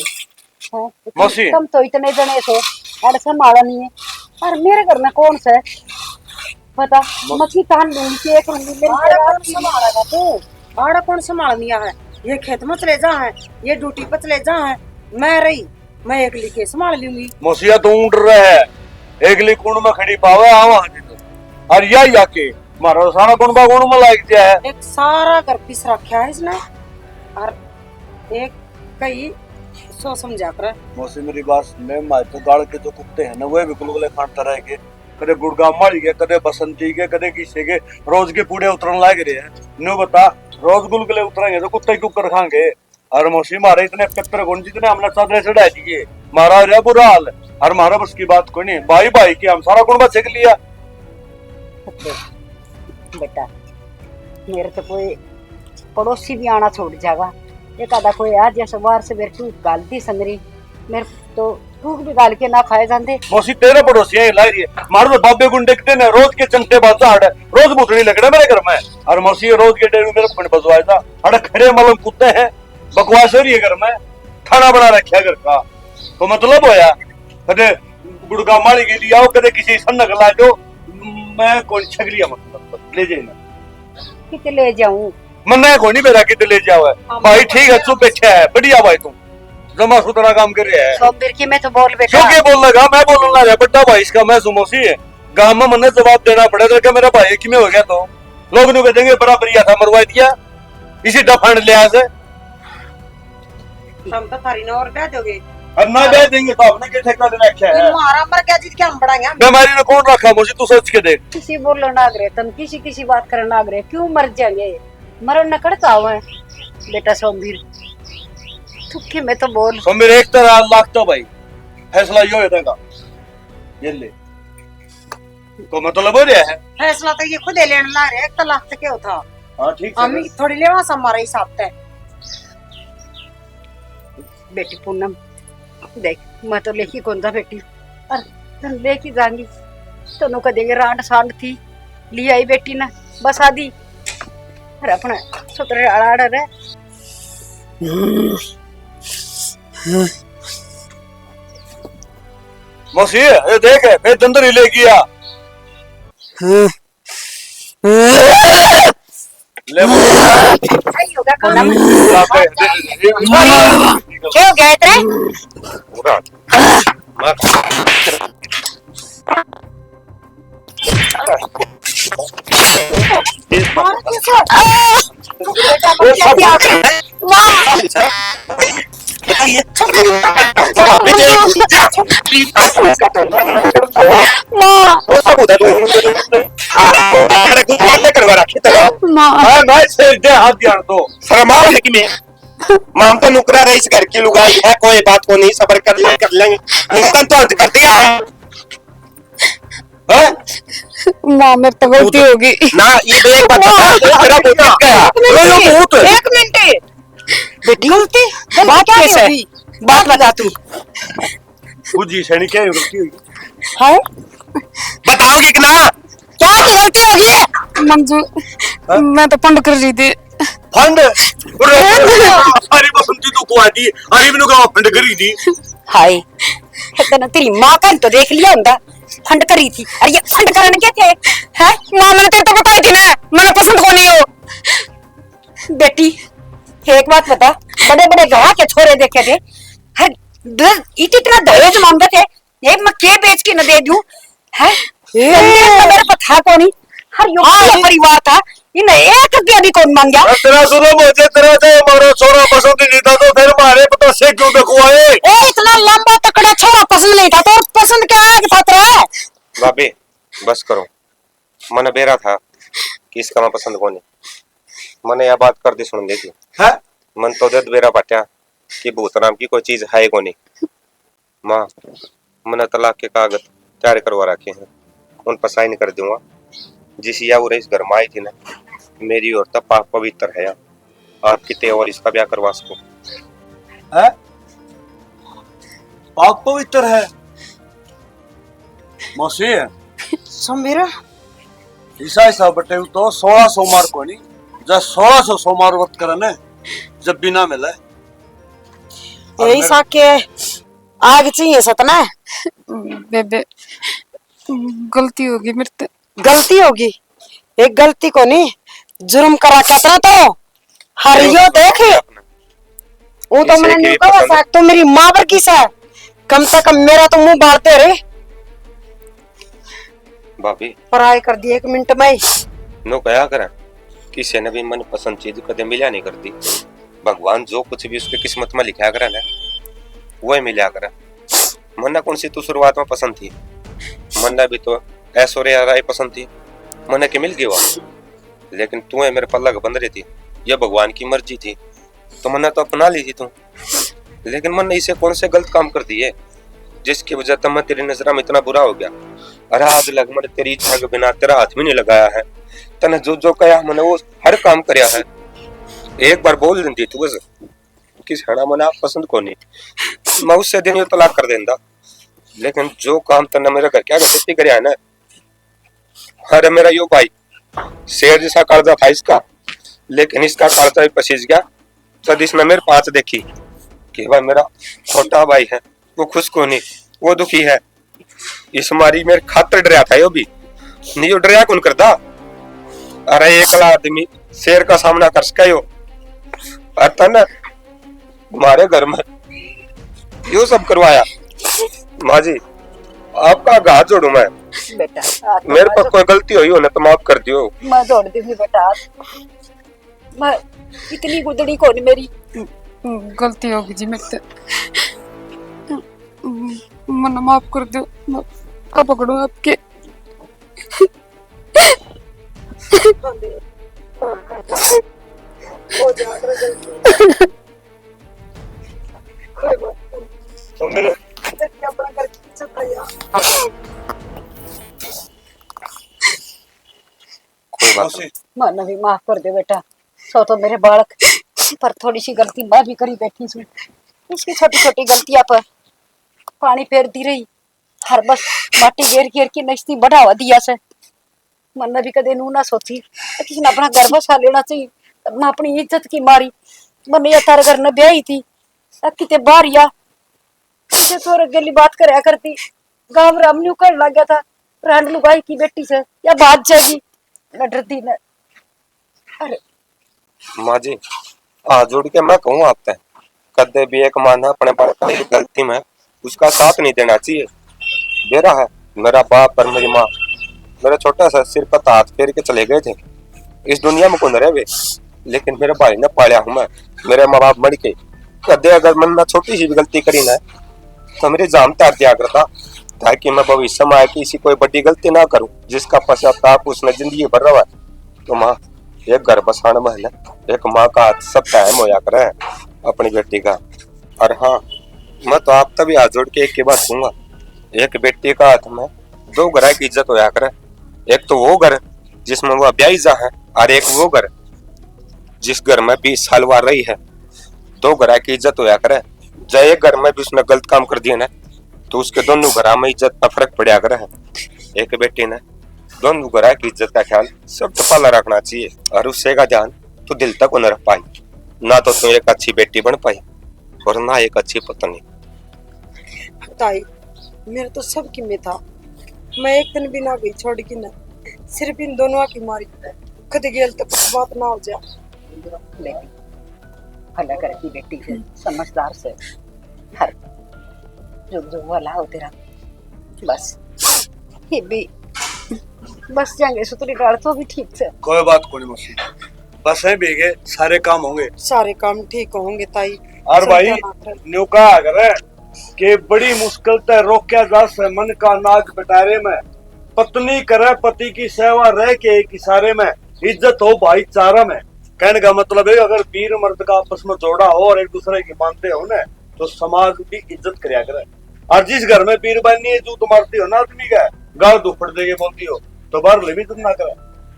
मौसी तुम तो इतने जने से और संभाला नहीं है और मेरे घर में कौन सा पता मछली तान लूंगी कि एक संभालेगा तू आड़ा कौन संभाल लिया है ये खेत में चले जा है ये ड्यूटी पर चले जा है मैं रही मैं एक लिखे संभाल लूंगी। मौसिया तो ऊँट रहे है एक ली कुंड में खड़ी पावे आवा और या के मारा सारा कुंड बा कुंड में लाग गया है एक सारा घर पिस रखा है इसने और एक कई सो समझा कर। मौसी मेरी बात सुन मार तो गाड़ के जो कुत्ते हैं ना वो भी गुलगुले खानता रह के कदे गुड़गाम मारी के कदे बसंती के कदे किसी के रोज के पूड़े उतरन लाग रहे हैं न्यू बता रोज गुलगुले उतरेंगे तो कुत्ते क्यों कर खाएंगे और मौसी मारे इतने पत्थर कौन जितने हमने चादरें चढ़ा दिए मारा रहा बुरा हाल और मारा बस की बात कोई नहीं भाई भाई की हम सारा गुण बच लिया। बेटा मेरे तो कोई पड़ोसी भी आना छोड़ जाएगा एक आधा कोई आज जैसे बार से मेरे टूक गालती समरी मेरे तो टूक भी गाल के ना खाए जाते। मौसी तेरे पड़ोसी है लाई रही मारो तो बाबे गुंडे देखते ना रोज के चंटे बाजा हड़े रोज भूतनी लग रहा मेरे घर में और मौसी रोज के डेढ़ मेरे को बजवाया था अरे खड़े मलम कुत्ते हैं बकवास हो रही है घर में खाना बना रखा घर का तो मतलब होया कदे गुड़गा मारी के लिए आओ कदे किसी सन्नक ला दो मैं कौन छगलिया मतलब ले जाना कित ले जाऊं मन्ना को नहीं मेरा कित ले जाओ है भाई ठीक है चुप बैठा है बढ़िया भाई तुम जमा सुथरा काम कर रहा है सोमवीर की मैं तो बोल बेटा क्यों बोल लगा मैं बोलना रहा बड्डा भाई इसका मैं सुमोसी है गांव में मन्ने जवाब देना पड़ेगा कि मेरा भाई कि में हो गया तो लोग नु कहेंगे बराबरिया था मरवा दिया इसी डफंड लिया से हम तो थारी ना और कह दोगे अब ना दे देंगे तो आपने क्या ठेका देना क्या है तुम्हारा मर गया जिद क्या हम बढ़ाएंगे बीमारी ने कौन रखा मुझे तू सोच के देख किसी बोलो ना करे तुम किसी बात करना ना करे क्यों मर जाएंगे मरण न करता हुआ बेटा सोमवीर तुखे में तो बोल तो मेरे एक तरह लागता भाई फैसला यो है तेरा ये ले तो मतलब हो रहा है। फैसला तो ये खुद लेने ला रहे, 1 लाख तक क्यों था? हाँ ठीक हम थोड़ी लेवा हमारा हिसाब तय। बेटी पूनम देख, मैं तो लेखी कौन था बेटी, और तुम लेके जाएंगी तो का देंगे रांड सांड थी ली आई बेटी ना बस आदि अरे अपने सुतरे आड़ रहे। मौसी ये देख है फिर दंदर ही ले गया। ले सही हो गया पूनम। क्यों गए थे? पूरा माम तो नुकरा रही इस घर की लुगाई है, कोई बात को नहीं, सबर कर लेंगे निस्तन तो अंत कर दिया है। माँ मेरे तो गलती होगी ना ये तो एक बात बता, तेरा भूत गया। एक मिनट बेटी गलती बात कैसे होगी? बात बता तू। जी सैनिक क्या गलती हुई? है बताओगे कि ना? क्या की गलती होगी? मंजू मैं तो पंड कर रही थी। फंड अरे बसंती तो को आती अरे बिनु का फंड करी थी। हाय इतना तेरी माँ का तो देख लिया होता, फंड करी थी। अरे ये फंड कराने क्या थे? है माँ मैंने तो बताई थी ना, मैंने पसंद को नहीं हो। बेटी एक बात बता, बड़े बड़े गाँव के छोरे देखे थे, हर इतना दहेज मांगते थे, एक मैं के बेच के न दे दूं? है मेरे को था कौन ही, हर युवा परिवार था, इन 1 रुपया भी कौन मांगा? तेरा सुनो मुझे तेरा तो हमारा छोरा पसंद नहीं था तो फिर मारे पता से क्यों देखवाए? ए इतना लंबा तकड़ा छोरा पसंद नहीं था तो पसंद क्या है था तेरा? बाबे बस करो, मन बेरा था कि इसका मैं पसंद को नहीं, मैंने यह बात कर दी सुन देखी है मन तो दर्द बेरा पटा कि भूत नाम की कोई चीज है को नहीं। माँ मैंने तलाक के कागज तैयार करवा रखे हैं, उन पर साइन कर दूंगा। जिस या वो इस घर में आई थी ना, मेरी और तब पाप पवित्र है, आपकी ते और इसका ब्याह करवा सको। है पाप पवित्र है मौसी है समीरा ईसा ईसा बटे तो 16 सोमवार को नहीं जब 1600 सोमवार व्रत करे ना जब भी ना मिले यही साके आग चाहिए सतना। बेबे गलती होगी मेरे से। गलती होगी, एक गलती को नहीं जुर्म करा कितना तो हरियो देख वो तो मैंने नहीं कहा साक तो मेरी माँ पर किस है, कम से कम मेरा तो मुंह बाढ़ते रहे। भाभी पढ़ाई कर दी 1 मिनट में ही। नो कया करा किसी ने भी मन पसंद चीज कदे मिला नहीं करती, भगवान जो कुछ भी उसके किस्मत में लिखा करा ना वही मिला करा। मन्ना कौन सी तो शुरुआत में पसंद थी, मन्ना भी तो ऐश्वर्या राय पसंद थी, मन्ना के मिल गई वो, लेकिन तू है मेरे पल्ला बंद रही थी, यह भगवान की मर्जी थी तो मन्ना तो अपना ली थी तू। लेकिन मन्ना इसे कौन से गलत काम कर दिए जिसकी वजह से मैं तेरी नजर में इतना बुरा हो गया। अरे आज लग मैंने तेरी इच्छा के बिना तेरा हाथ भी नहीं लगाया है, तने जो जो कहा मैंने वो हर काम करया है। एक बार बोल देती तू बस कि हड़ा मना पसंद को नहीं, मैं उससे दिन ये तलाक कर देंदा। लेकिन जो काम तने मेरा घर क्या गलती करया है ना, अरे मेरा यो भाई शेर जैसा कर्जा था इसका, लेकिन इसका कर्जा भी पसीज गया। तब इसने मेरे पास देखी कि भाई मेरा छोटा भाई है वो खुश को नहीं, वो दुखी है, इस मारी मेरे खातर डरया था यो भी नहीं, यो डरया कौन करता। अरे एकला आदमी शेर का सामना कर सका यो, आता ना हमारे घर में यो सब करवाया। माँ जी आपका हाथ जोड़ू मैं, बेटा मेरे पर कोई गलती हुई हो ना तो माफ कर दियो। मैं जोड़ दूंगी बेटा, मैं इतनी गुदड़ी कौन मेरी। गलती होगी जी मेरे से, मन माफ कर दो, मैं पकड़ू आपके। मन भी माफ कर दे बेटा, सो तो मेरे बालक, पर थोड़ी सी गलती मैं भी करी बैठी हूँ। इसकी छोटी छोटी गलतियां पर पानी फेरती रही, हर बस माटी घेर घेर के नस्ती बढ़ावा दिया से। मन में भी कदे नू ना सोची किसी ने अपना घर बसा लेना चाहिए। मैं अपनी इज्जत की मारी मन ये तार घर न ब्याही थी, किते बाहर या तो गली बात करया करती, गांव राम न्यू कर लग गया था रांड लुगाई की बेटी से या बात जाएगी न डरती न। अरे माँ जी हाथ जोड़ के मैं कहूँ आपसे, कदे भी एक माँ ने अपने बालक की गलती में उसका साथ नहीं देना चाहिए। मेरा है मेरा बाप और मेरी माँ मेरा छोटा सा सिर पर हाथ फेर के चले गए थे। इस दुनिया में कौन रहे वे, लेकिन मेरे भाई ने पाया हूँ मैं, मेरे माँ बाप मर के। कदे अगर मन में छोटी सी भी गलती करी ना तो मेरी जान त्याग दिया करता, ताकि मैं भविष्य में आके इसी कोई बड़ी गलती ना करूं जिसका पश्चाताप उसने जिंदगी भर रहा है। तो माँ एक घर बसाने में है एक माँ का हाथ सब टाइम होया करे अपनी बेटी का। और हाँ मैं तो आप तभी हाथ जोड़ के एक ही बात कहूंगा, एक बेटी का हाथ में दो घर की इज्जत होया करे। एक तो वो घर जिसमें वो ब्याही जा है, और एक वो घर जिस घर में 20 साल वह रही है। दो घर की इज्जत होया करे। जब एक घर में भी उसने गलत काम कर दिया ना तो उसके दोनों घर में इज्जत का फर्क पड़ा करे है। एक बेटी ने दोनों घर की इज्जत का ख्याल सब पाला रखना चाहिए, और उससे का ध्यान तो दिल तक न रख पाई, ना तो तू एक अच्छी बेटी बन पाई और ना एक अच्छी पत्नी। ताई मेरा तो सब किम्मे था, मैं एक दिन भी ना गई छोड़ की ना, सिर्फ इन दोनों की मारी कद गेल तो कुछ बात ना हो जा। लेकिन भला घर की बेटी से समझदार से हर जो वाला हो तेरा बस ये भी बस जाएंगे सुतरी डाल तो भी ठीक से। कोई बात कोनी मौसी, बस है बेगे सारे काम होंगे, सारे काम ठीक होंगे ताई। और भाई न्यू कहा करे कि बड़ी मुश्किल से रोक्या जा से मन का नाक बटारे में, पत्नी करे पति की सेवा रह के एक इशारे में, इज्जत हो भाईचारा में। कहने का मतलब है अगर वीर मर्द का आपस में जोड़ा हो और एक दूसरे की मानते हो ना तो समाज की इज्जत करया करे। और जिस घर में वीर बनी है जो मारती हो ना आदमी का गाल दुपड़ देके बोलती हो तो बाहर ले भी तुम ना करे।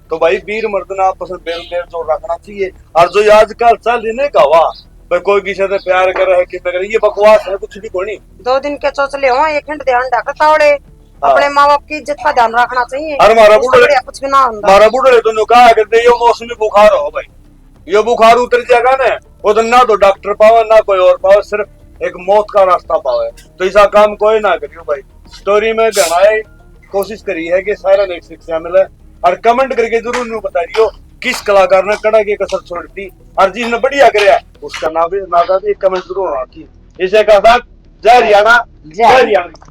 तो भाई वीर मर्द ने आपस में बेल मेल जोड़ रखना चाहिए। और जो आजकल चल नहीं का वाह भाई कोई किसी से प्यार करे कि ये बकवास है, कुछ भी कोई। 2 दिन के चौचले हो एक घंटे ध्यान रखता होड़े, अपने माँ बाप की इज्जत का ध्यान रखना चाहिए। और मारा बुढ़े कुछ भी ना होता, मारा बुढ़े तो कहा करते यो मौसमी बुखार हो भाई, यो बुखार उतर जाएगा ना वो तो ना तो डॉक्टर पावे ना कोई और पावे, सिर्फ एक मौत का रास्ता पावे। तो ऐसा काम कोई ना करियो भाई। स्टोरी में बनाए कोशिश करी है कि सारा ने शिक्षा मिले, और कमेंट करके जरूर नहीं बताइयो किस कलाकार ने कड़ा की कसर छोड़ दी और जिसने बढ़िया कराया उसका नाम भी कमेंट जरूर आती। इसे का साथ जय हरियाणा जय हरियाणा।